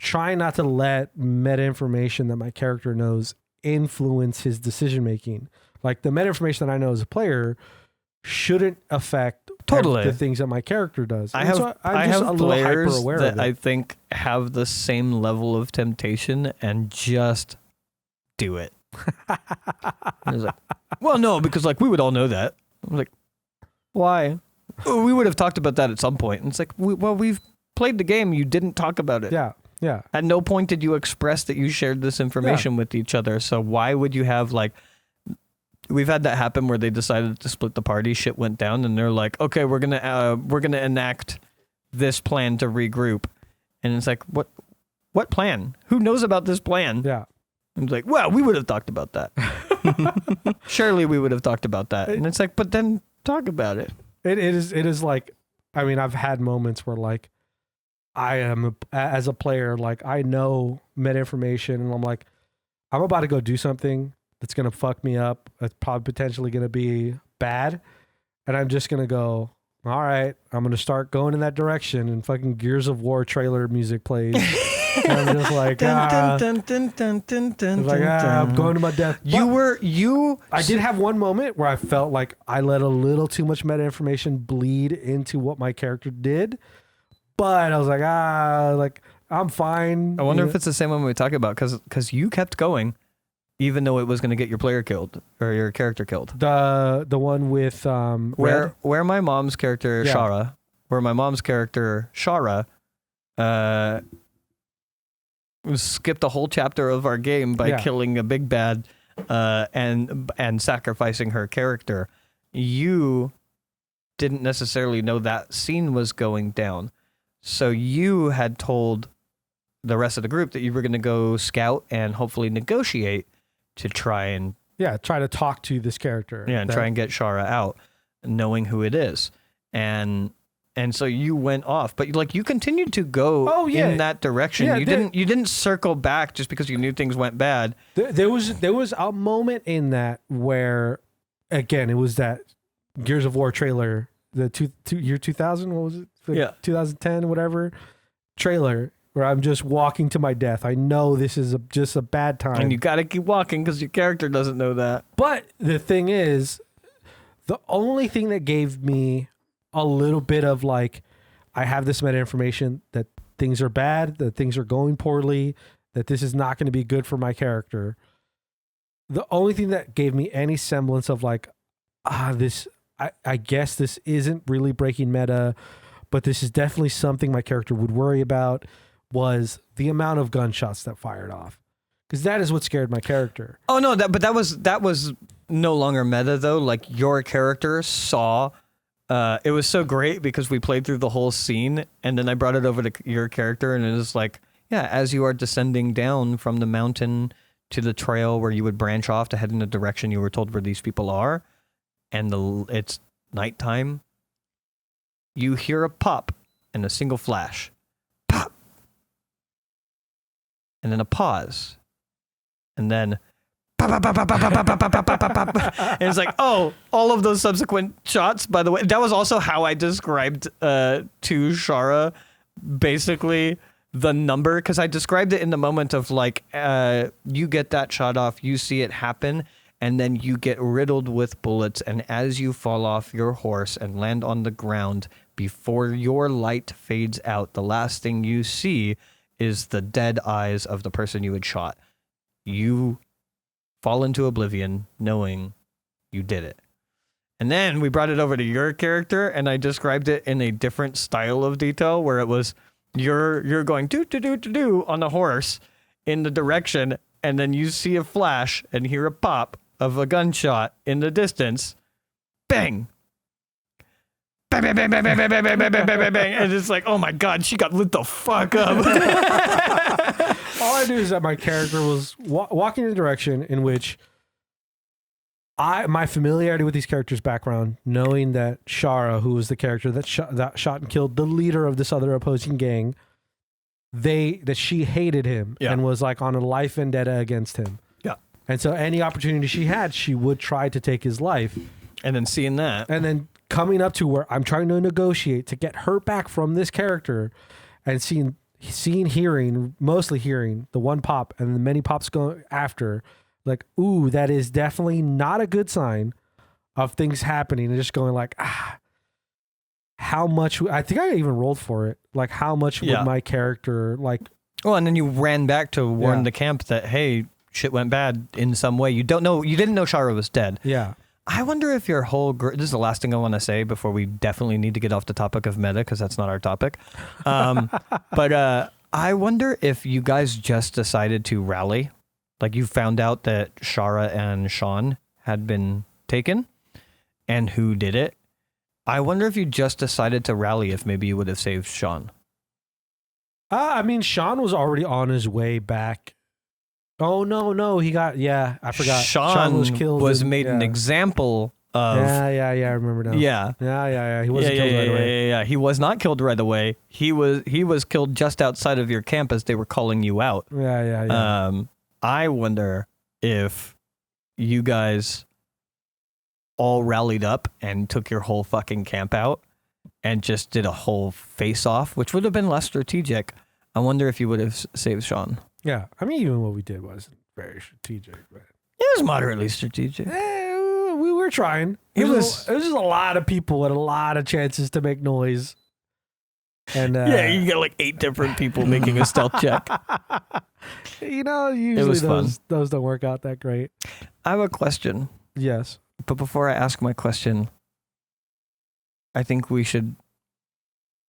trying not to let meta information that my character knows influence his decision making. Like the meta information that I know as a player shouldn't affect the things that my character does. I have players that I think have the same level of temptation and just do it. Like, well, no, because like we would all know that. I'm like, why? We would have talked about that at some point. And it's like, we've played the game. You didn't talk about it. Yeah. Yeah. At no point did you express that you shared this information with each other. So why would you have like, we've had that happen where they decided to split the party, shit went down, and they're like, okay, we're going to enact this plan to regroup. And it's like, what plan? Who knows about this plan? Yeah. I'm like, well, we would have talked about that. Surely we would have talked about that. And it's like, but then talk about it. It is like, I mean, I've had moments where like, I am as a player, like I know meta information and I'm like, I'm about to go do something that's going to fuck me up. It's probably potentially going to be bad. And I'm just going to go, all right, I'm going to start going in that direction, and fucking Gears of War trailer music plays. And I'm just like, I'm going to my death. I did have one moment where I felt like I let a little too much meta information bleed into what my character did. But I was like, I'm fine. I wonder if it's the same one we talk about, because you kept going, even though it was going to get your player killed or your character killed. The one with where my mom's character Shara, skipped a whole chapter of our game by killing a big bad, and sacrificing her character. You didn't necessarily know that scene was going down. So you had told the rest of the group that you were going to go scout and hopefully negotiate to try to talk to this character. Yeah, and try and get Shara out, knowing who it is. And so you went off, but like you continued to go in that direction. Yeah, you didn't circle back just because you knew things went bad. There was a moment in that where, again, it was that Gears of War trailer, the year 2000, what was it? Yeah. 2010, whatever trailer, where I'm just walking to my death. I know this is just a bad time. And you got to keep walking because your character doesn't know that. But the thing is, the only thing that gave me a little bit of like, I have this meta information that things are bad, that things are going poorly, that this is not going to be good for my character. The only thing that gave me any semblance of like, I guess this isn't really breaking meta, but this is definitely something my character would worry about, was the amount of gunshots that fired off. Because that is what scared my character. Oh no, that was no longer meta though. Like your character saw, it was so great because we played through the whole scene, and then I brought it over to your character, and it was like, yeah, as you are descending down from the mountain to the trail where you would branch off to head in the direction you were told where these people are, and it's nighttime, you hear a pop and a single flash. Pop! And then a pause. And then pop, pop, pop, pop, pop, pop, pop, pop, pop, pop, pop. And it's like, oh, all of those subsequent shots, by the way. That was also how I described to Shara basically the number, because I described it in the moment of like, you get that shot off, you see it happen, and then you get riddled with bullets, and as you fall off your horse and land on the ground, before your light fades out, the last thing you see is the dead eyes of the person you had shot. You fall into oblivion knowing you did it. And then we brought it over to your character, and I described it in a different style of detail where it was you're going do on the horse in the direction, and then you see a flash and hear a pop of a gunshot in the distance. Bang. Bang, bang, bang, bang, bang, bang, bang, bang, bang, bang, bang, bang. And it's like, oh my God, she got lit the fuck up. All I knew is that my character was walking in a direction in which my familiarity with these characters' background, knowing that Shara, who was the character that shot and killed the leader of this other opposing gang, that she hated him and was like on a life vendetta against him. Yeah. And so any opportunity she had, she would try to take his life. And then seeing that. And then coming up to where I'm trying to negotiate to get her back from this character, and mostly hearing the one pop and the many pops going after, like, ooh, that is definitely not a good sign of things happening. And just going like, how much, I think I even rolled for it. Like, how much would my character like, oh, and then you ran back to warn the camp that, hey, shit went bad in some way. You didn't know Shara was dead. Yeah. I wonder if your whole group, this is the last thing I want to say before we definitely need to get off the topic of meta, because that's not our topic. But I wonder if you guys just decided to rally. Like you found out that Shara and Sean had been taken and who did it. I wonder if you just decided to rally, if maybe you would have saved Sean. I mean, Sean was already on his way back. Oh, no, he got, I forgot. Sean was killed. Made an example of. Yeah, I remember now. Yeah. Yeah. He wasn't killed right away. Yeah. He was not killed right away. He was killed just outside of your camp as they were calling you out. Yeah. I wonder if you guys all rallied up and took your whole fucking camp out and just did a whole face-off, which would have been less strategic. I wonder if you would have saved Sean. Yeah, I mean, even what we did wasn't very strategic, but it was moderately strategic. We were trying. It was just a lot of people and a lot of chances to make noise. And you got like 8 different people making a stealth check. Usually those don't work out that great. I have a question. Yes, but before I ask my question, I think we should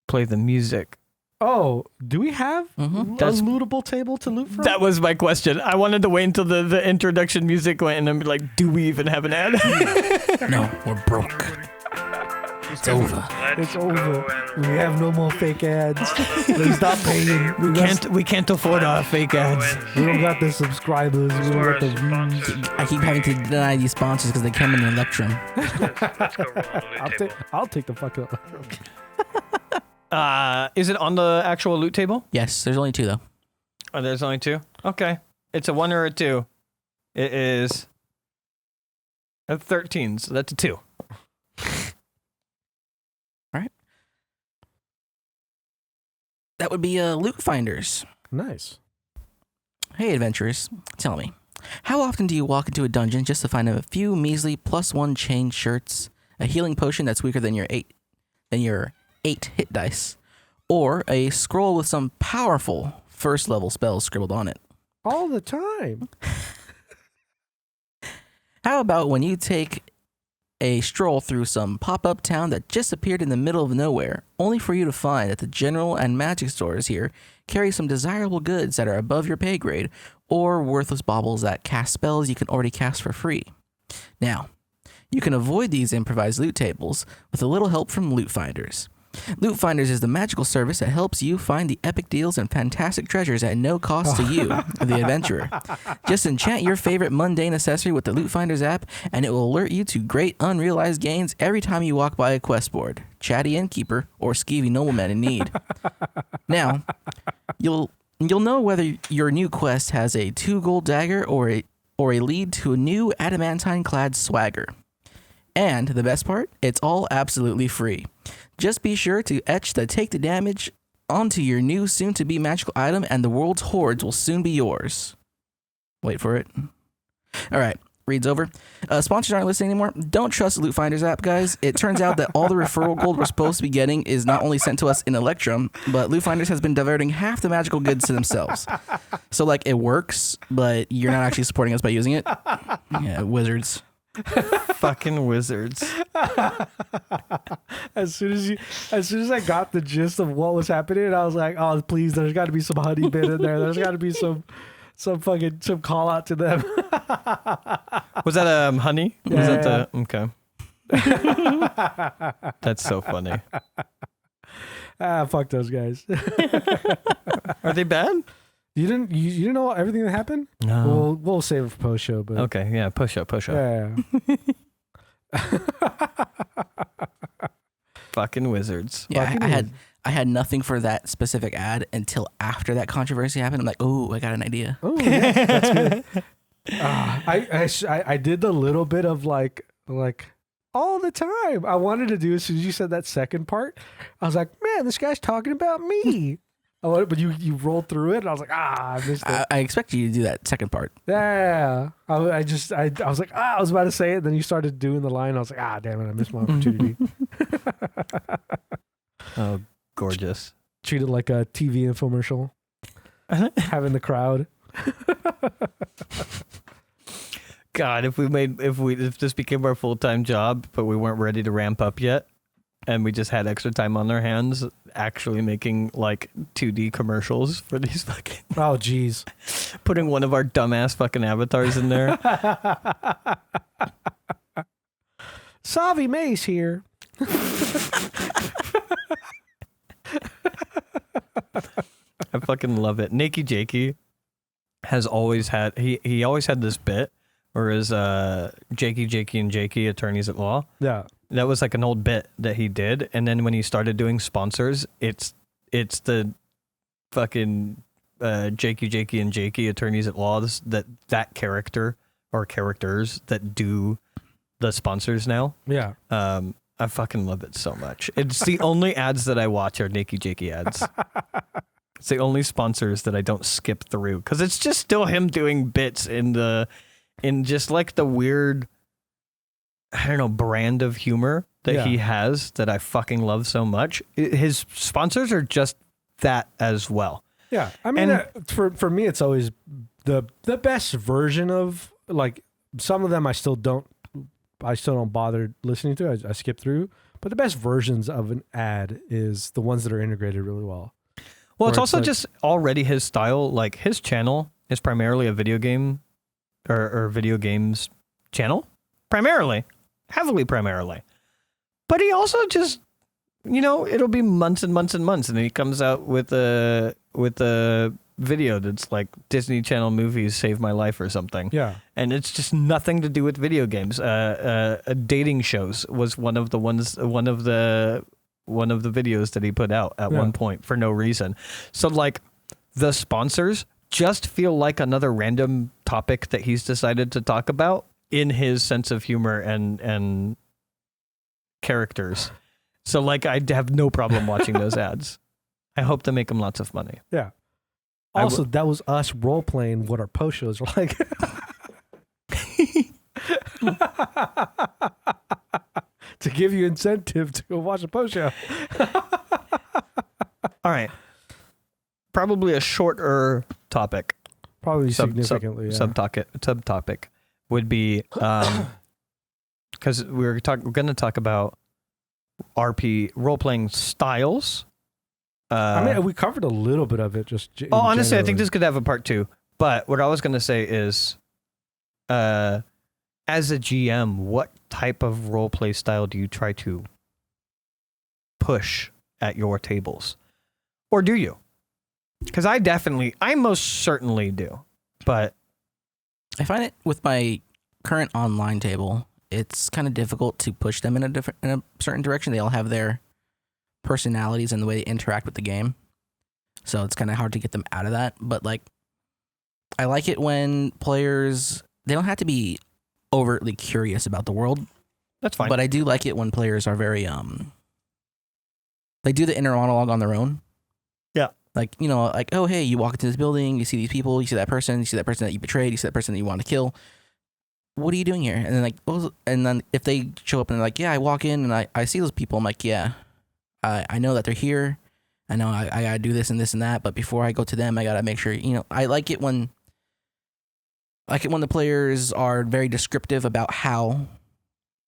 play the music. Oh, do we have a lootable table to loot from? That was my question. I wanted to wait until the introduction music went and then be like, do we even have an ad? No, we're broke. It's over. It's over. We have no more fake ads. They stop paying. We can't afford our fake ads. We don't got the subscribers. We don't got the views. I keep having to deny these sponsors because they come in Electrum. I'll take the fucking Electrum. Is it on the actual loot table? Yes, there's only 2 though. Oh, there's only 2? Okay. It's a 1 or a 2. It is a 13, so that's a 2. Alright. That would be loot finders. Nice. Hey adventurers, tell me, how often do you walk into a dungeon just to find a few measly +1 chain shirts, a healing potion that's weaker than your 8 hit dice, or a scroll with some powerful first level spells scribbled on it? All the time. How about when you take a stroll through some pop-up town that just appeared in the middle of nowhere, only for you to find that the general and magic stores here carry some desirable goods that are above your pay grade, or worthless baubles that cast spells you can already cast for free? Now, you can avoid these improvised loot tables with a little help from Loot Finders. Loot Finders is the magical service that helps you find the epic deals and fantastic treasures at no cost to you, the adventurer. Just enchant your favorite mundane accessory with the Loot Finders app, and it will alert you to great unrealized gains every time you walk by a quest board, chatty innkeeper, or skeevy nobleman in need. Now, you'll know whether your new quest has a 2 gold dagger or a lead to a new adamantine-clad swagger. And the best part, it's all absolutely free. Just be sure to etch the Take the Damage onto your new soon-to-be magical item, and the world's hoards will soon be yours. Wait for it. All right, reads over. Sponsors aren't listening anymore. Don't trust the Loot Finders app, guys. It turns out that all the referral gold we're supposed to be getting is not only sent to us in Electrum, but Loot Finders has been diverting half the magical goods to themselves. So, like, it works, but you're not actually supporting us by using it. Yeah, wizards. Fucking wizards. As soon as I got the gist of what was happening, I was like, oh please, there's got to be some honey bit in there. There's got to be some call out to them. Was that honey? Yeah. Was that the okay? That's so funny. Fuck those guys. Are they bad? You didn't know everything that happened? No. We'll save it for post show, but Okay, yeah, push up. yeah. Fucking wizards. Yeah, Fucking I had nothing for that specific ad until after that controversy happened. I'm like, oh, I got an idea. Oh, yeah, that's good. I did the little bit of like all the time. I wanted to do as soon as you said that second part. I was like, man, this guy's talking about me. But you rolled through it, and I was like, I missed it. I expect you to do that second part. Yeah. I was like, I was about to say it. Then you started doing the line. I was like, damn it, I missed my opportunity. Oh, gorgeous. Treated like a TV infomercial. Having the crowd. God, if this became our full-time job, but we weren't ready to ramp up yet, and we just had extra time on our hands, actually making like 2D commercials for these fucking. Oh, geez. Putting one of our dumbass fucking avatars in there. Savi Mace here. I fucking love it. Nakey Jakey has always had he always had this bit, whereas Jakey and Jakey, attorneys at law. Yeah. That was like an old bit that he did, and then when he started doing sponsors, it's the fucking Jakey and Jakey, attorneys at law, that character or characters that do the sponsors now. Yeah. I fucking love it so much. It's the only ads that I watch are Nakey Jakey ads. It's the only sponsors that I don't skip through, because it's just still him doing bits in just like the weird, I don't know, brand of humor that he has that I fucking love so much. His sponsors are just that as well. Yeah. I mean, for me, it's always the best version of, like, some of them I still don't bother listening to. I skip through, but the best versions of an ad is the ones that are integrated really well. Well, it's also like, just already his style. Like, his channel is primarily a video game or video games channel. Primarily. Heavily primarily. But he also just, it'll be months and months and months, and then he comes out with a video that's like Disney Channel movies save my life or something. Yeah. And it's just nothing to do with video games. Dating shows was one of the videos that he put out at one point for no reason. So like the sponsors just feel like another random topic that he's decided to talk about in his sense of humor and characters. So like I have no problem watching those ads. I hope to make him lots of money. Yeah. Also, that was us role playing what our post shows are like. To give you incentive to go watch a post show. All right. Probably a shorter topic. Probably significantly. Subtopic would be because we're going to talk about RP role playing styles. I mean, we covered a little bit of it. Honestly, I think this could have a part 2. But what I was going to say is, as a GM, what type of role play style do you try to push at your tables, or do you? Because I most certainly do. But I find it with my current online table, it's kind of difficult to push them in a certain direction. They all have their personalities and the way they interact with the game, so it's kind of hard to get them out of that. But like, I like it when players, they don't have to be overtly curious about the world. That's fine. But I do like it when players are very they do the inner monologue on their own. Yeah. Like, like, oh hey, you walk into this building, you see these people, you see that person that you betrayed, you see that person that you want to kill. What are you doing here? And then and then if they show up and they're like, yeah, I walk in and I see those people, I'm like, yeah, I know that they're here. I know I gotta do this and this and that, but before I go to them, I gotta make sure, I like it when the players are very descriptive about how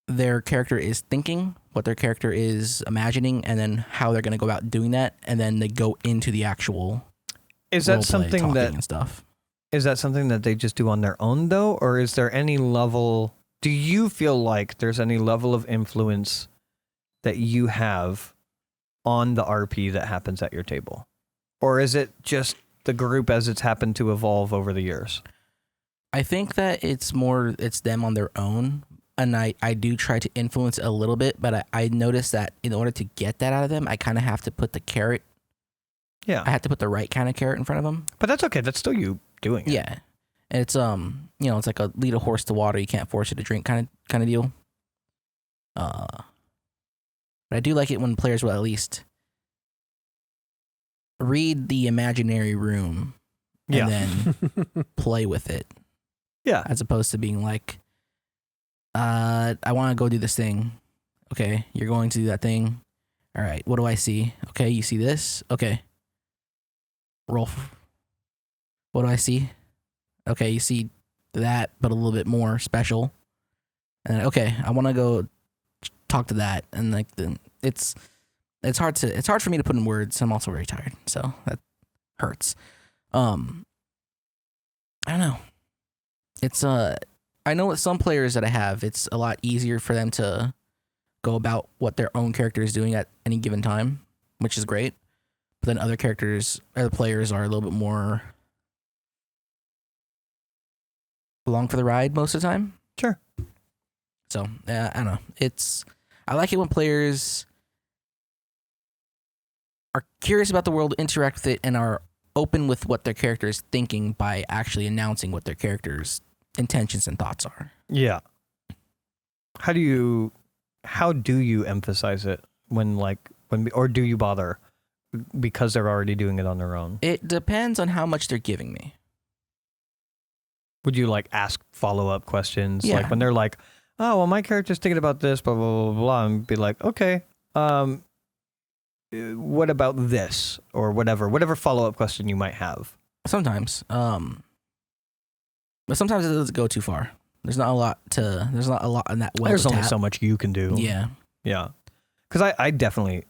their character is thinking, what their character is imagining, and then how they're gonna go about doing that, and then they go into the actual Is that something and stuff. Is that something that they just do on their own though, or is there any level? Do you feel like there's any level of influence that you have on the RP that happens at your table? Or is it just the group as it's happened to evolve over the years? I think that it's them on their own, and I do try to influence a little bit, but I noticed that in order to get that out of them, I kind of have to put the carrot. Yeah. I have to put the right kind of carrot in front of them. But that's okay. That's still you doing it. Yeah. And it's it's like a lead a horse to water, you can't force it to drink kind of deal. But I do like it when players will at least read the imaginary room and then play with it. Yeah. As opposed to being like, I want to go do this thing. Okay, you're going to do that thing. All right, what do I see? Okay, you see this? Okay. Roll. What do I see? Okay, you see that, but a little bit more special. And then, okay, I want to go talk to that, and like it's hard for me to put in words. I'm also very tired, so that hurts. I don't know. It's I know with some players that I have, it's a lot easier for them to go about what their own character is doing at any given time, which is great. But then other players are a little bit more along for the ride most of the time. Sure. So I don't know. I like it when players are curious about the world, interact with it, and are open with what their character is thinking by actually announcing what their character's intentions and thoughts are. Yeah. How do you emphasize it or do you bother because they're already doing it on their own? It depends on how much they're giving me. Would you like ask follow-up questions? Yeah. Like when they're like, oh, well, my character's thinking about this, blah, blah, blah, blah, and be like, okay, what about this? Or whatever follow-up question you might have. Sometimes. But sometimes it doesn't go too far. There's not a lot in that well. There's only so much you can do. Yeah. Yeah. Because I definitely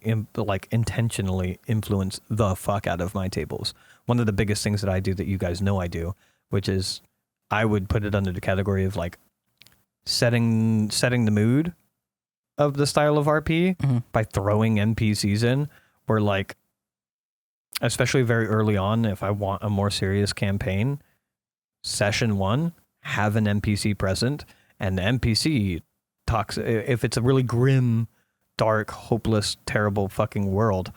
intentionally influence the fuck out of my tables. One of the biggest things that I do that you guys know I do, which is I would put it under the category of like setting the mood of the style of RP by throwing NPCs in, where like, especially very early on, if I want a more serious campaign, session 1, have an NPC present, and the NPC talks, if it's a really grim, dark, hopeless, terrible fucking world,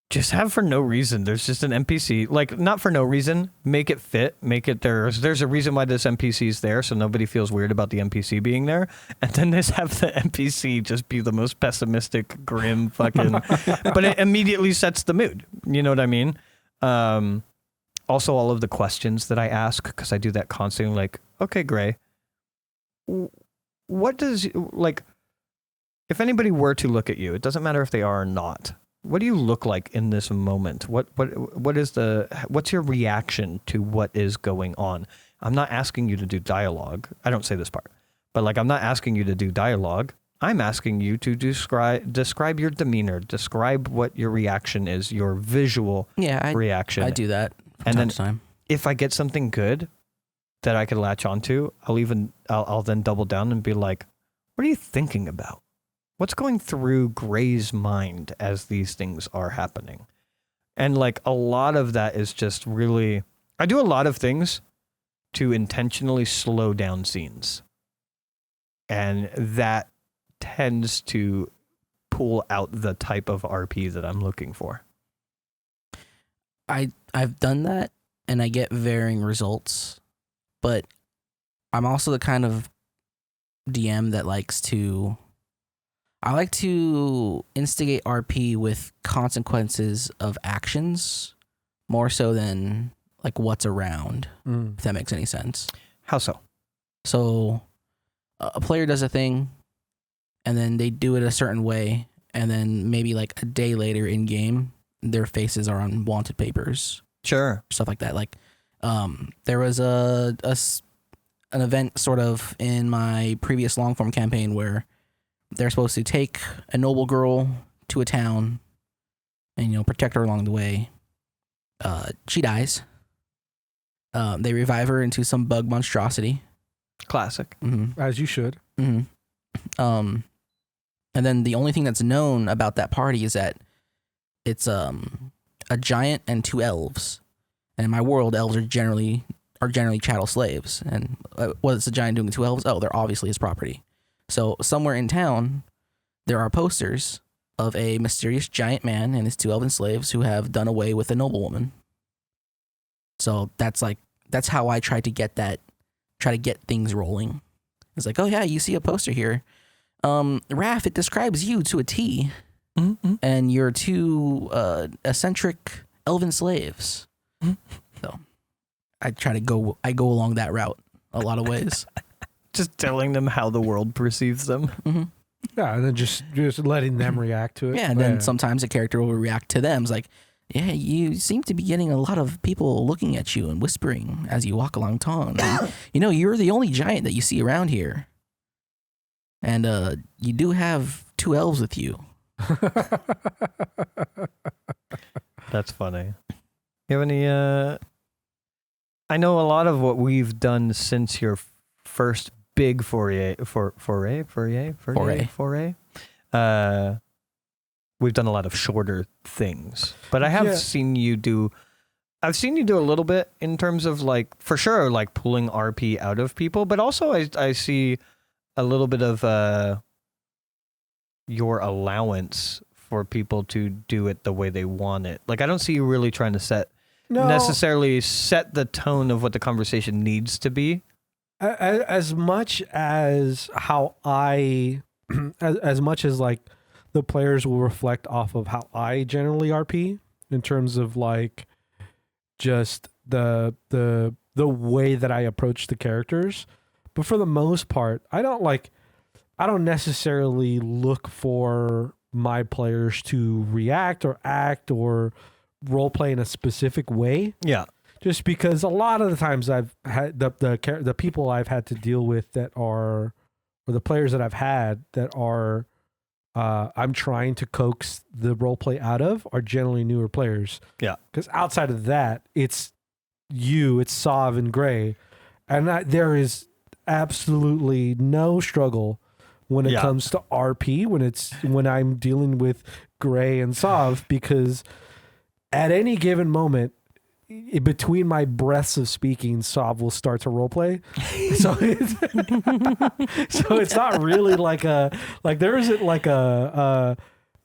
just have for no reason. There's just an NPC, like not for no reason, make it fit, make it there's a reason why this NPC is there, so nobody feels weird about the NPC being there. And then just have the NPC just be the most pessimistic, grim fucking, but it immediately sets the mood. You know what I mean? Also all of the questions that I ask, because I do that constantly, like, okay, Gray, what does, like, if anybody were to look at you, it doesn't matter if they are or not, what do you look like in this moment? What's your reaction to what is going on? I'm not asking you to do dialogue. I don't say this part, but like, I'm not asking you to do dialogue. I'm asking you to describe your demeanor, describe what your reaction is, your visual reaction. I do that from and time then to time. If I get something good that I could latch onto, I'll then double down and be like, what are you thinking about? What's going through Gray's mind as these things are happening? And like a lot of that is just really, I do a lot of things to intentionally slow down scenes. And that tends to pull out the type of RP that I'm looking for. I've done that and I get varying results, but I'm also the kind of DM that I like to instigate RP with consequences of actions more so than like what's around, if that makes any sense. How so? So a player does a thing and then they do it a certain way, and then maybe like a day later in game, their faces are on wanted papers. Sure. Stuff like that. Like there was an event sort of in my previous long form campaign where they're supposed to take a noble girl to a town and, you know, protect her along the way. She dies. They revive her into some bug monstrosity. Classic. Mm-hmm. As you should. Mm-hmm. And then the only thing that's known about that party is that it's a giant and 2 elves. And in my world, elves are generally chattel slaves. And what is the giant doing with 2 elves? Oh, they're obviously his property. So somewhere in town, there are posters of a mysterious giant man and his 2 elven slaves who have done away with a noblewoman. So that's how I try to get things rolling. It's like, oh yeah, you see a poster here. Raph, it describes you to a T. Mm-hmm. And you're 2 eccentric elven slaves. Mm-hmm. So I go along that route a lot of ways. Just telling them how the world perceives them. Mm-hmm. Yeah, and then just letting them react to it. Yeah, and then sometimes a character will react to them. It's like, yeah, you seem to be getting a lot of people looking at you and whispering as you walk along town. And, you know, you're the only giant that you see around here. And you do have 2 elves with you. That's funny. You have any... I know a lot of what we've done since your first big foray. We've done a lot of shorter things, but I have seen you do. I've seen you do a little bit in terms of like, for sure, like pulling RP out of people, but also I see a little bit of your allowance for people to do it the way they want it. Like I don't see you really trying to necessarily set the tone of what the conversation needs to be. As much as how as much as like the players will reflect off of how I generally RP in terms of like just the way that I approach the characters. But for the most part, I don't necessarily look for my players to react or act or role play in a specific way. Yeah. Just because a lot of the times I've had the people I've had to deal with that are, or the players that I've had that are, I'm trying to coax the role play out of are generally newer players. Yeah. Because outside of that, it's Sov and Gray, and there is absolutely no struggle when it Yeah. comes to RP, when I'm dealing with Gray and Sov, because at any given moment, between my breaths of speaking, Sov will start to roleplay. So it's not really there isn't like I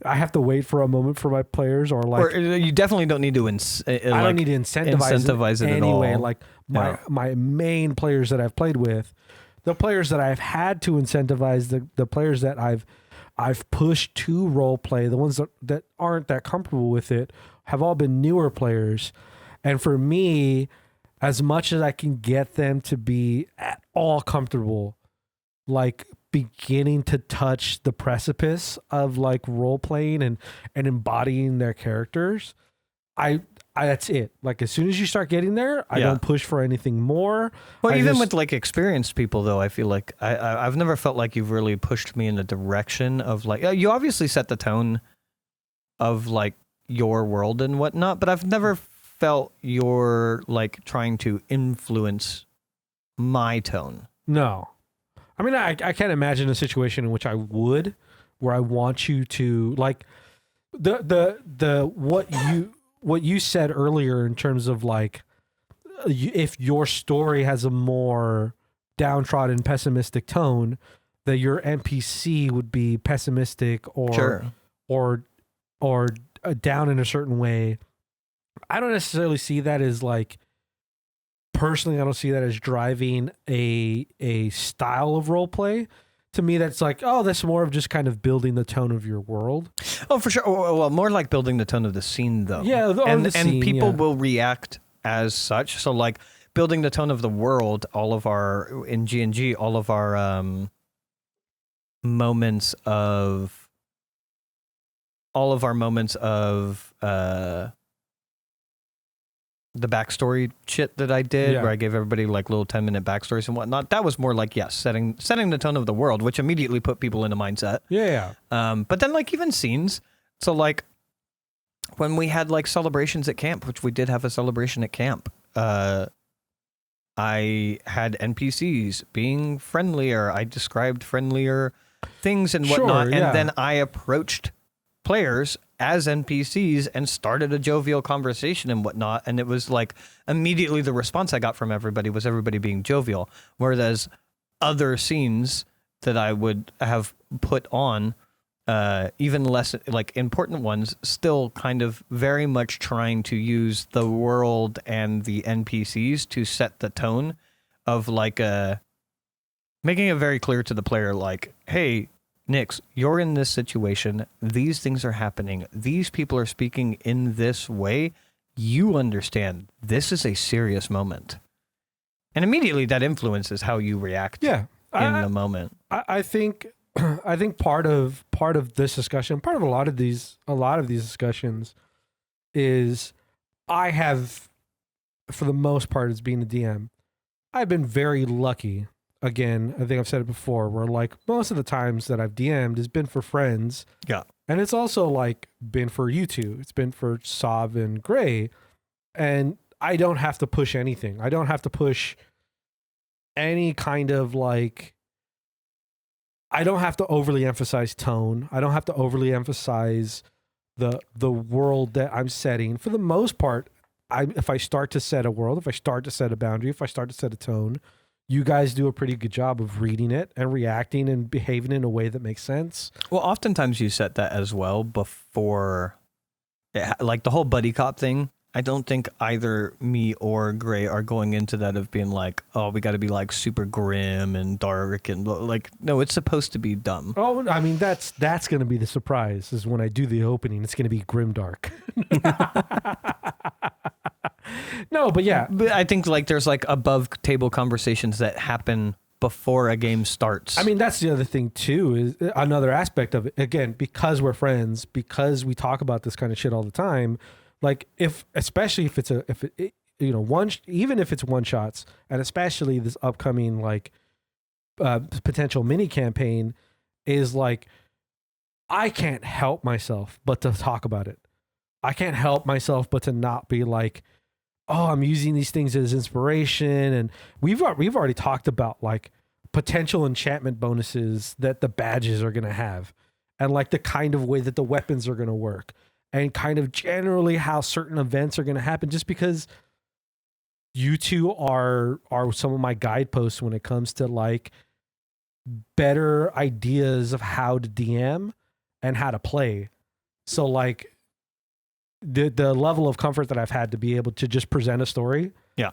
have to wait for a moment for my players, or like, Or you definitely don't need to I don't need to incentivize it anyway. anyway. Like my main players that I've played with, the players that I've had to incentivize, the players that I've pushed to role play, the ones that aren't that comfortable with it, have all been newer players. And for me, as much as I can get them to be at all comfortable, like beginning to touch the precipice of like role playing and embodying their characters, I that's it. Like as soon as you start getting there, I don't push for anything more. Well, even with like experienced people, though, I feel like I've never felt like you've really pushed me in the direction of like, you obviously set the tone of like your world and whatnot, but I've never felt you're like trying to influence my tone. No. I mean, I can't imagine a situation in which I would, where I want you to like what you said earlier in terms of like, if your story has a more downtrodden, pessimistic tone, that your NPC would be pessimistic or down in a certain way. I don't necessarily see that as like, personally, I don't see that as driving a style of role play. To me, that's like, oh, that's more of just kind of building the tone of your world. Oh, for sure. Well, more like building the tone of the scene, though. Yeah, and people will react as such. So, like building the tone of the world, in G&G, all of our moments of the backstory shit that I did, where I gave everybody like little 10-minute backstories and whatnot. That was more like, setting the tone of the world, which immediately put people in a mindset. Yeah. But then like even scenes. So like when we had like celebrations at camp, which we did have a celebration at camp, I had NPCs being friendlier. I described friendlier things and whatnot. And then I approached players as NPCs and started a jovial conversation and whatnot. And it was like immediately the response I got from everybody was everybody being jovial. Whereas other scenes that I would have put on, even less like important ones, still kind of very much trying to use the world and the NPCs to set the tone of like making it very clear to the player, like, hey, Nix, you're in this situation. These things are happening. These people are speaking in this way. You understand this is a serious moment. And immediately that influences how you react in the moment. I think part of this discussion, part of a lot of these discussions is I have, for the most part, as being a DM, I've been very lucky. Again, I think I've said it before, where like most of the times that I've DM'd has been for friends. Yeah. And it's also like been for you two. It's been for Sov and Gray. And I don't have to push anything. I don't have to push any kind of like, I don't have to overly emphasize tone. I don't have to overly emphasize the world that I'm setting. For the most part, if I start to set a world, if I start to set a boundary, if I start to set a tone, you guys do a pretty good job of reading it and reacting and behaving in a way that makes sense. Well, oftentimes you set that as well before, like the whole buddy cop thing. I don't think either me or Gray are going into that of being like, oh, we got to be like super grim and dark and like, no, it's supposed to be dumb. Oh, I mean, that's going to be the surprise is when I do the opening, it's going to be grimdark. No, but yeah. But I think like there's like above table conversations that happen before a game starts. I mean, that's the other thing too, is another aspect of it. Again, because we're friends, because we talk about this kind of shit all the time, like especially if it's even if it's one shots, and especially this upcoming like potential mini campaign, is like, I can't help myself but to talk about it. I can't help myself but to not be like, oh, I'm using these things as inspiration. And we've already talked about like potential enchantment bonuses that the badges are going to have, and like the kind of way that the weapons are going to work, and kind of generally how certain events are going to happen, just because you two are some of my guideposts when it comes to like better ideas of how to DM and how to play. So like the level of comfort that I've had to be able to just present a story,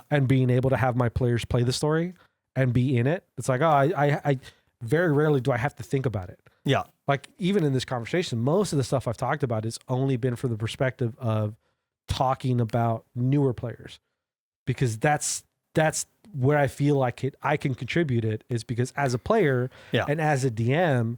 and being able to have my players play the story and be in it. It's like, oh, I very rarely do I have to think about it. Yeah. Like even in this conversation, most of the stuff I've talked about has only been from the perspective of talking about newer players, because that's where I feel like I can contribute it, is because as a player and as a DM,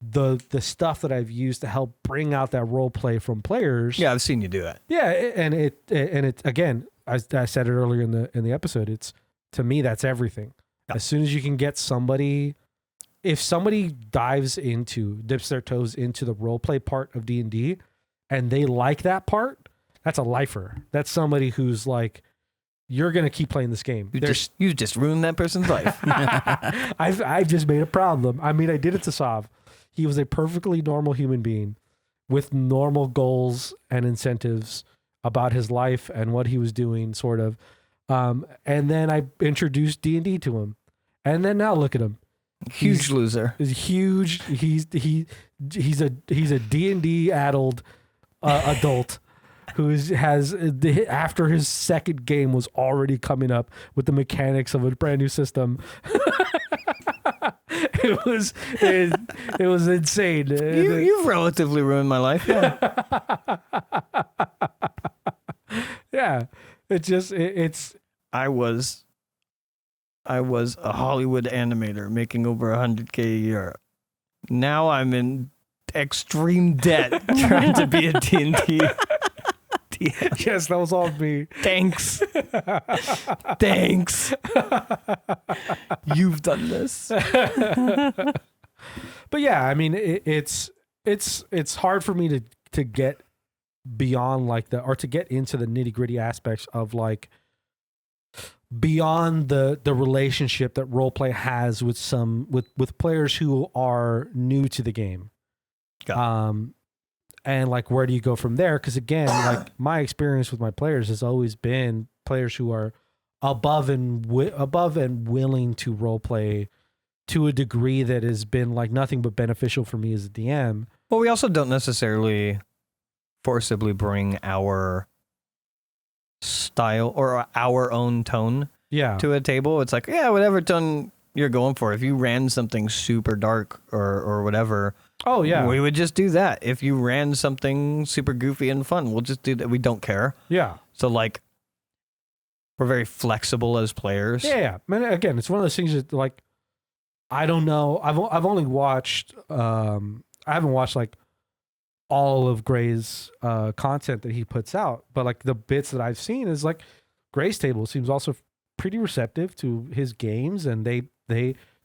the stuff that I've used to help bring out that role play from players. Yeah, I've seen you do that. Yeah, and it again, I said it earlier in the episode, it's, to me, that's everything. Yeah. As soon as you can get somebody, if somebody dips their toes into the role play part of D&D and they like that part, that's a lifer. That's somebody who's like, you're going to keep playing this game. You just ruined that person's life. I've just made a problem. I mean, I did it to Sov. He was a perfectly normal human being with normal goals and incentives about his life and what he was doing, sort of. And then I introduced D&D to him. And then now look at him. Huge loser. He's huge. He's a D&D addled adult who after his second game was already coming up with the mechanics of a brand new system. It was insane. You've relatively ruined my life. Yeah. Yeah. It's I was a Hollywood animator making over $100K a year. Now I'm in extreme debt trying to be a D&D. Yes, that was all me. Thanks. You've done this. But yeah, I mean, it's hard for me to get beyond like to get into the nitty gritty aspects of like beyond the relationship that roleplay has with players who are new to the game. And like, where do you go from there? Because again, like my experience with my players has always been players who are above and willing to roleplay to a degree that has been like nothing but beneficial for me as a DM. Well, we also don't necessarily forcibly bring our style or our own tone to a table. It's like, yeah, whatever tone you're going for. If you ran something super dark or whatever, oh yeah, we would just do that. If you ran something super goofy and fun, we'll just do that. We don't care. Yeah. So like, we're very flexible as players. Yeah. Man, again, it's one of those things that like, I don't know. I've only watched. I haven't watched like all of Gray's content that he puts out, but like the bits that I've seen is like Gray's table seems also pretty receptive to his games, and they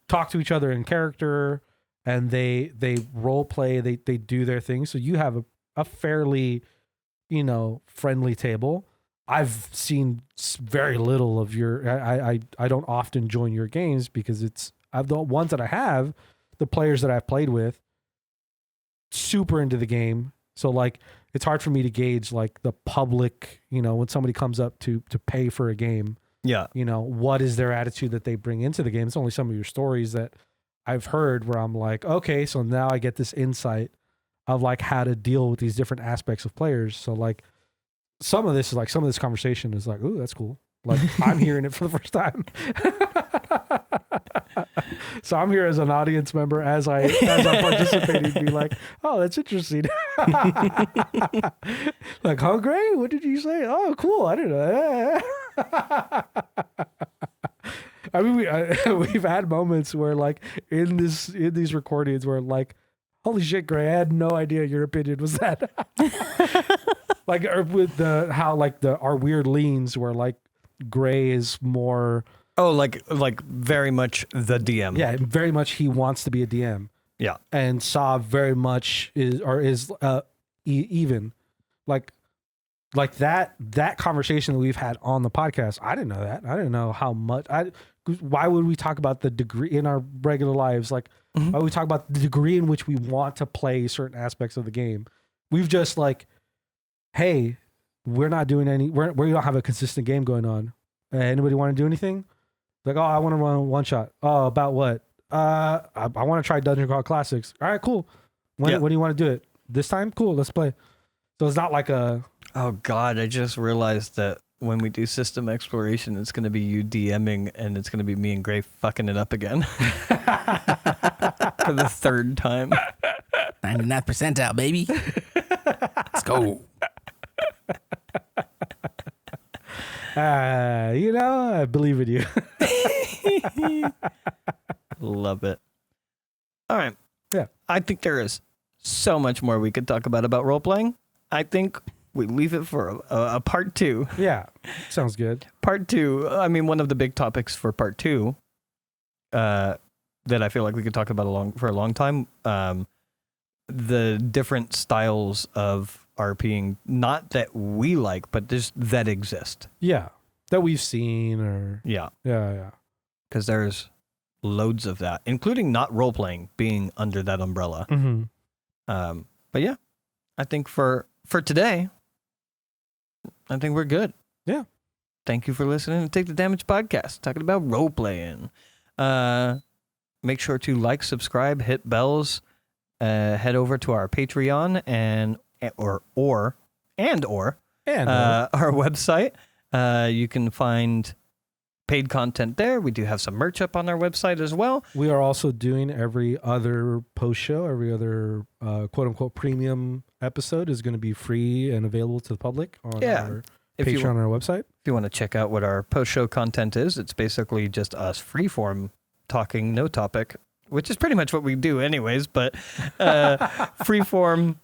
talk to each other in character, and they role play, they do their thing. So you have a fairly, friendly table. I've seen very little of your. I don't often join your games because the ones that I have, the players that I've played with, super into the game. So like, it's hard for me to gauge like the public, when somebody comes up to pay for a game. Yeah. What is their attitude that they bring into the game? It's only some of your stories that I've heard where I'm like, okay, so now I get this insight of like how to deal with these different aspects of players. So like some of this conversation is like, ooh, that's cool. Like I'm hearing it for the first time. So I'm here as an audience member as I'm participating, be like, oh, that's interesting. Like, huh, Gray? What did you say? Oh, cool. I didn't know. I mean, we've had moments where like in these recordings where like, holy shit, Gray, I had no idea your opinion was that. Like, or with our weird leans where like Gray is more. Oh, like very much the DM. Yeah, very much he wants to be a DM. Yeah. And Sov very much is even. Like like that conversation that we've had on the podcast, I didn't know that. I didn't know how much. Why would we talk about the degree in our regular lives? Like, why would we talk about the degree in which we want to play certain aspects of the game? We've just like, hey, we're not doing any. We don't have a consistent game going on. Anybody want to do anything? Like, oh, I want to run one shot. Oh, about what? I want to try Dungeon Crawl Classics. All right, cool. When do you want to do it? This time? Cool, let's play. So it's not like a... Oh, God, I just realized that when we do system exploration, it's going to be you DMing, and it's going to be me and Gray fucking it up again. For the third time. 99th percentile, baby. Let's go. I believe in you. Love it. All right. Yeah. I think there is so much more we could talk about role-playing. I think we leave it for a part 2. Yeah. Sounds good. Part 2, I mean, one of the big topics for part 2 that I feel like we could talk about for a long time, the different styles of RPing, not that we like, but just that exist. Yeah. That we've seen or... Yeah. Yeah. Because there's loads of that, including not role-playing being under that umbrella. Mm-hmm. But yeah, I think for today, I think we're good. Yeah. Thank you for listening to Take the Damage podcast, talking about role-playing. Make sure to like, subscribe, hit bells, head over to our Patreon and our website. You can find paid content there. We do have some merch up on our website as well. We are also doing every other post show, every other quote unquote premium episode is going to be free and available to the public on our Patreon on our website. If you want to check out what our post show content is, it's basically just us freeform talking, no topic, which is pretty much what we do anyways, but freeform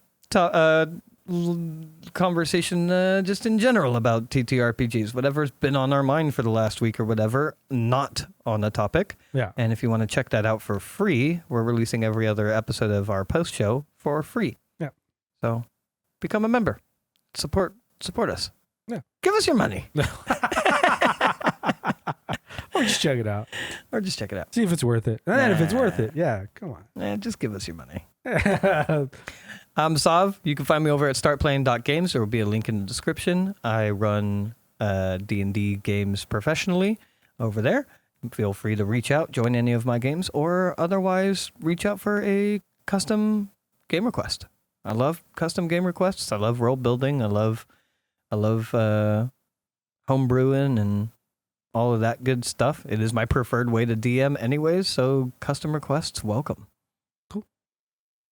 conversation just in general about TTRPGs, whatever's been on our mind for the last week or whatever, not on a topic. Yeah. And if you want to check that out for free, we're releasing every other episode of our post show for free. Yeah. So become a member. Support us. Yeah. Give us your money. Or just check it out. See if it's worth it. And then if it's worth it, yeah, come on. Just give us your money. I'm Sov. You can find me over at startplaying.games. There will be a link in the description. I run D&D games professionally over there. Feel free to reach out, join any of my games, or otherwise reach out for a custom game request. I love custom game requests. I love world building. I love home brewing and all of that good stuff. It is my preferred way to DM anyways, so custom requests, welcome.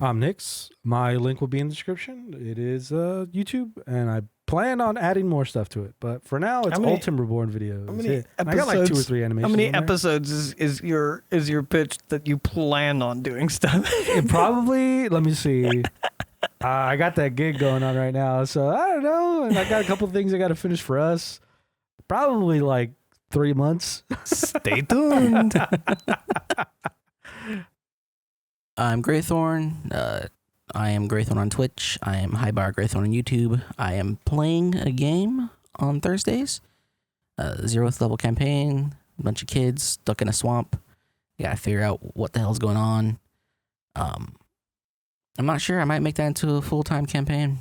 I'm Nix. My link will be in the description. It is YouTube, and I plan on adding more stuff to it. But for now, it's Ultim Reborn videos. How many episodes, I got like 2 or 3 animations. How many episodes is your pitch that you plan on doing stuff? Probably, let me see. I got that gig going on right now, so I don't know. And I got a couple of things I got to finish for us. Probably like 3 months. Stay tuned. I'm Graythorn. I am Graythorn on Twitch. I am Highbar Graythorn on YouTube. I am playing a game on Thursdays. 0th level campaign. A bunch of kids stuck in a swamp. You gotta figure out what the hell's going on. I'm not sure. I might make that into a full-time campaign.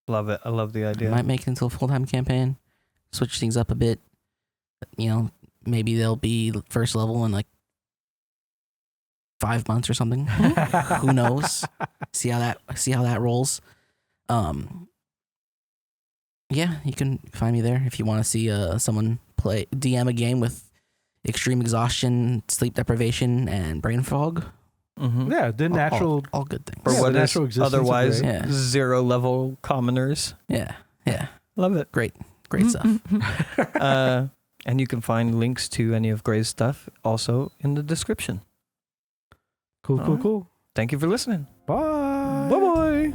Love it. I love the idea. I might make it into a full-time campaign. Switch things up a bit. Maybe they'll be first level in like 5 months or something. Who knows? See how that rolls. Yeah, you can find me there if you want to see someone play DM a game with extreme exhaustion, sleep deprivation, and brain fog. Mm-hmm. Yeah, the natural all good things. For what is otherwise 0 level commoners. Yeah. Love it. Great stuff. And you can find links to any of Gray's stuff also in the description. Cool. Thank you for listening. Bye. Bye-bye.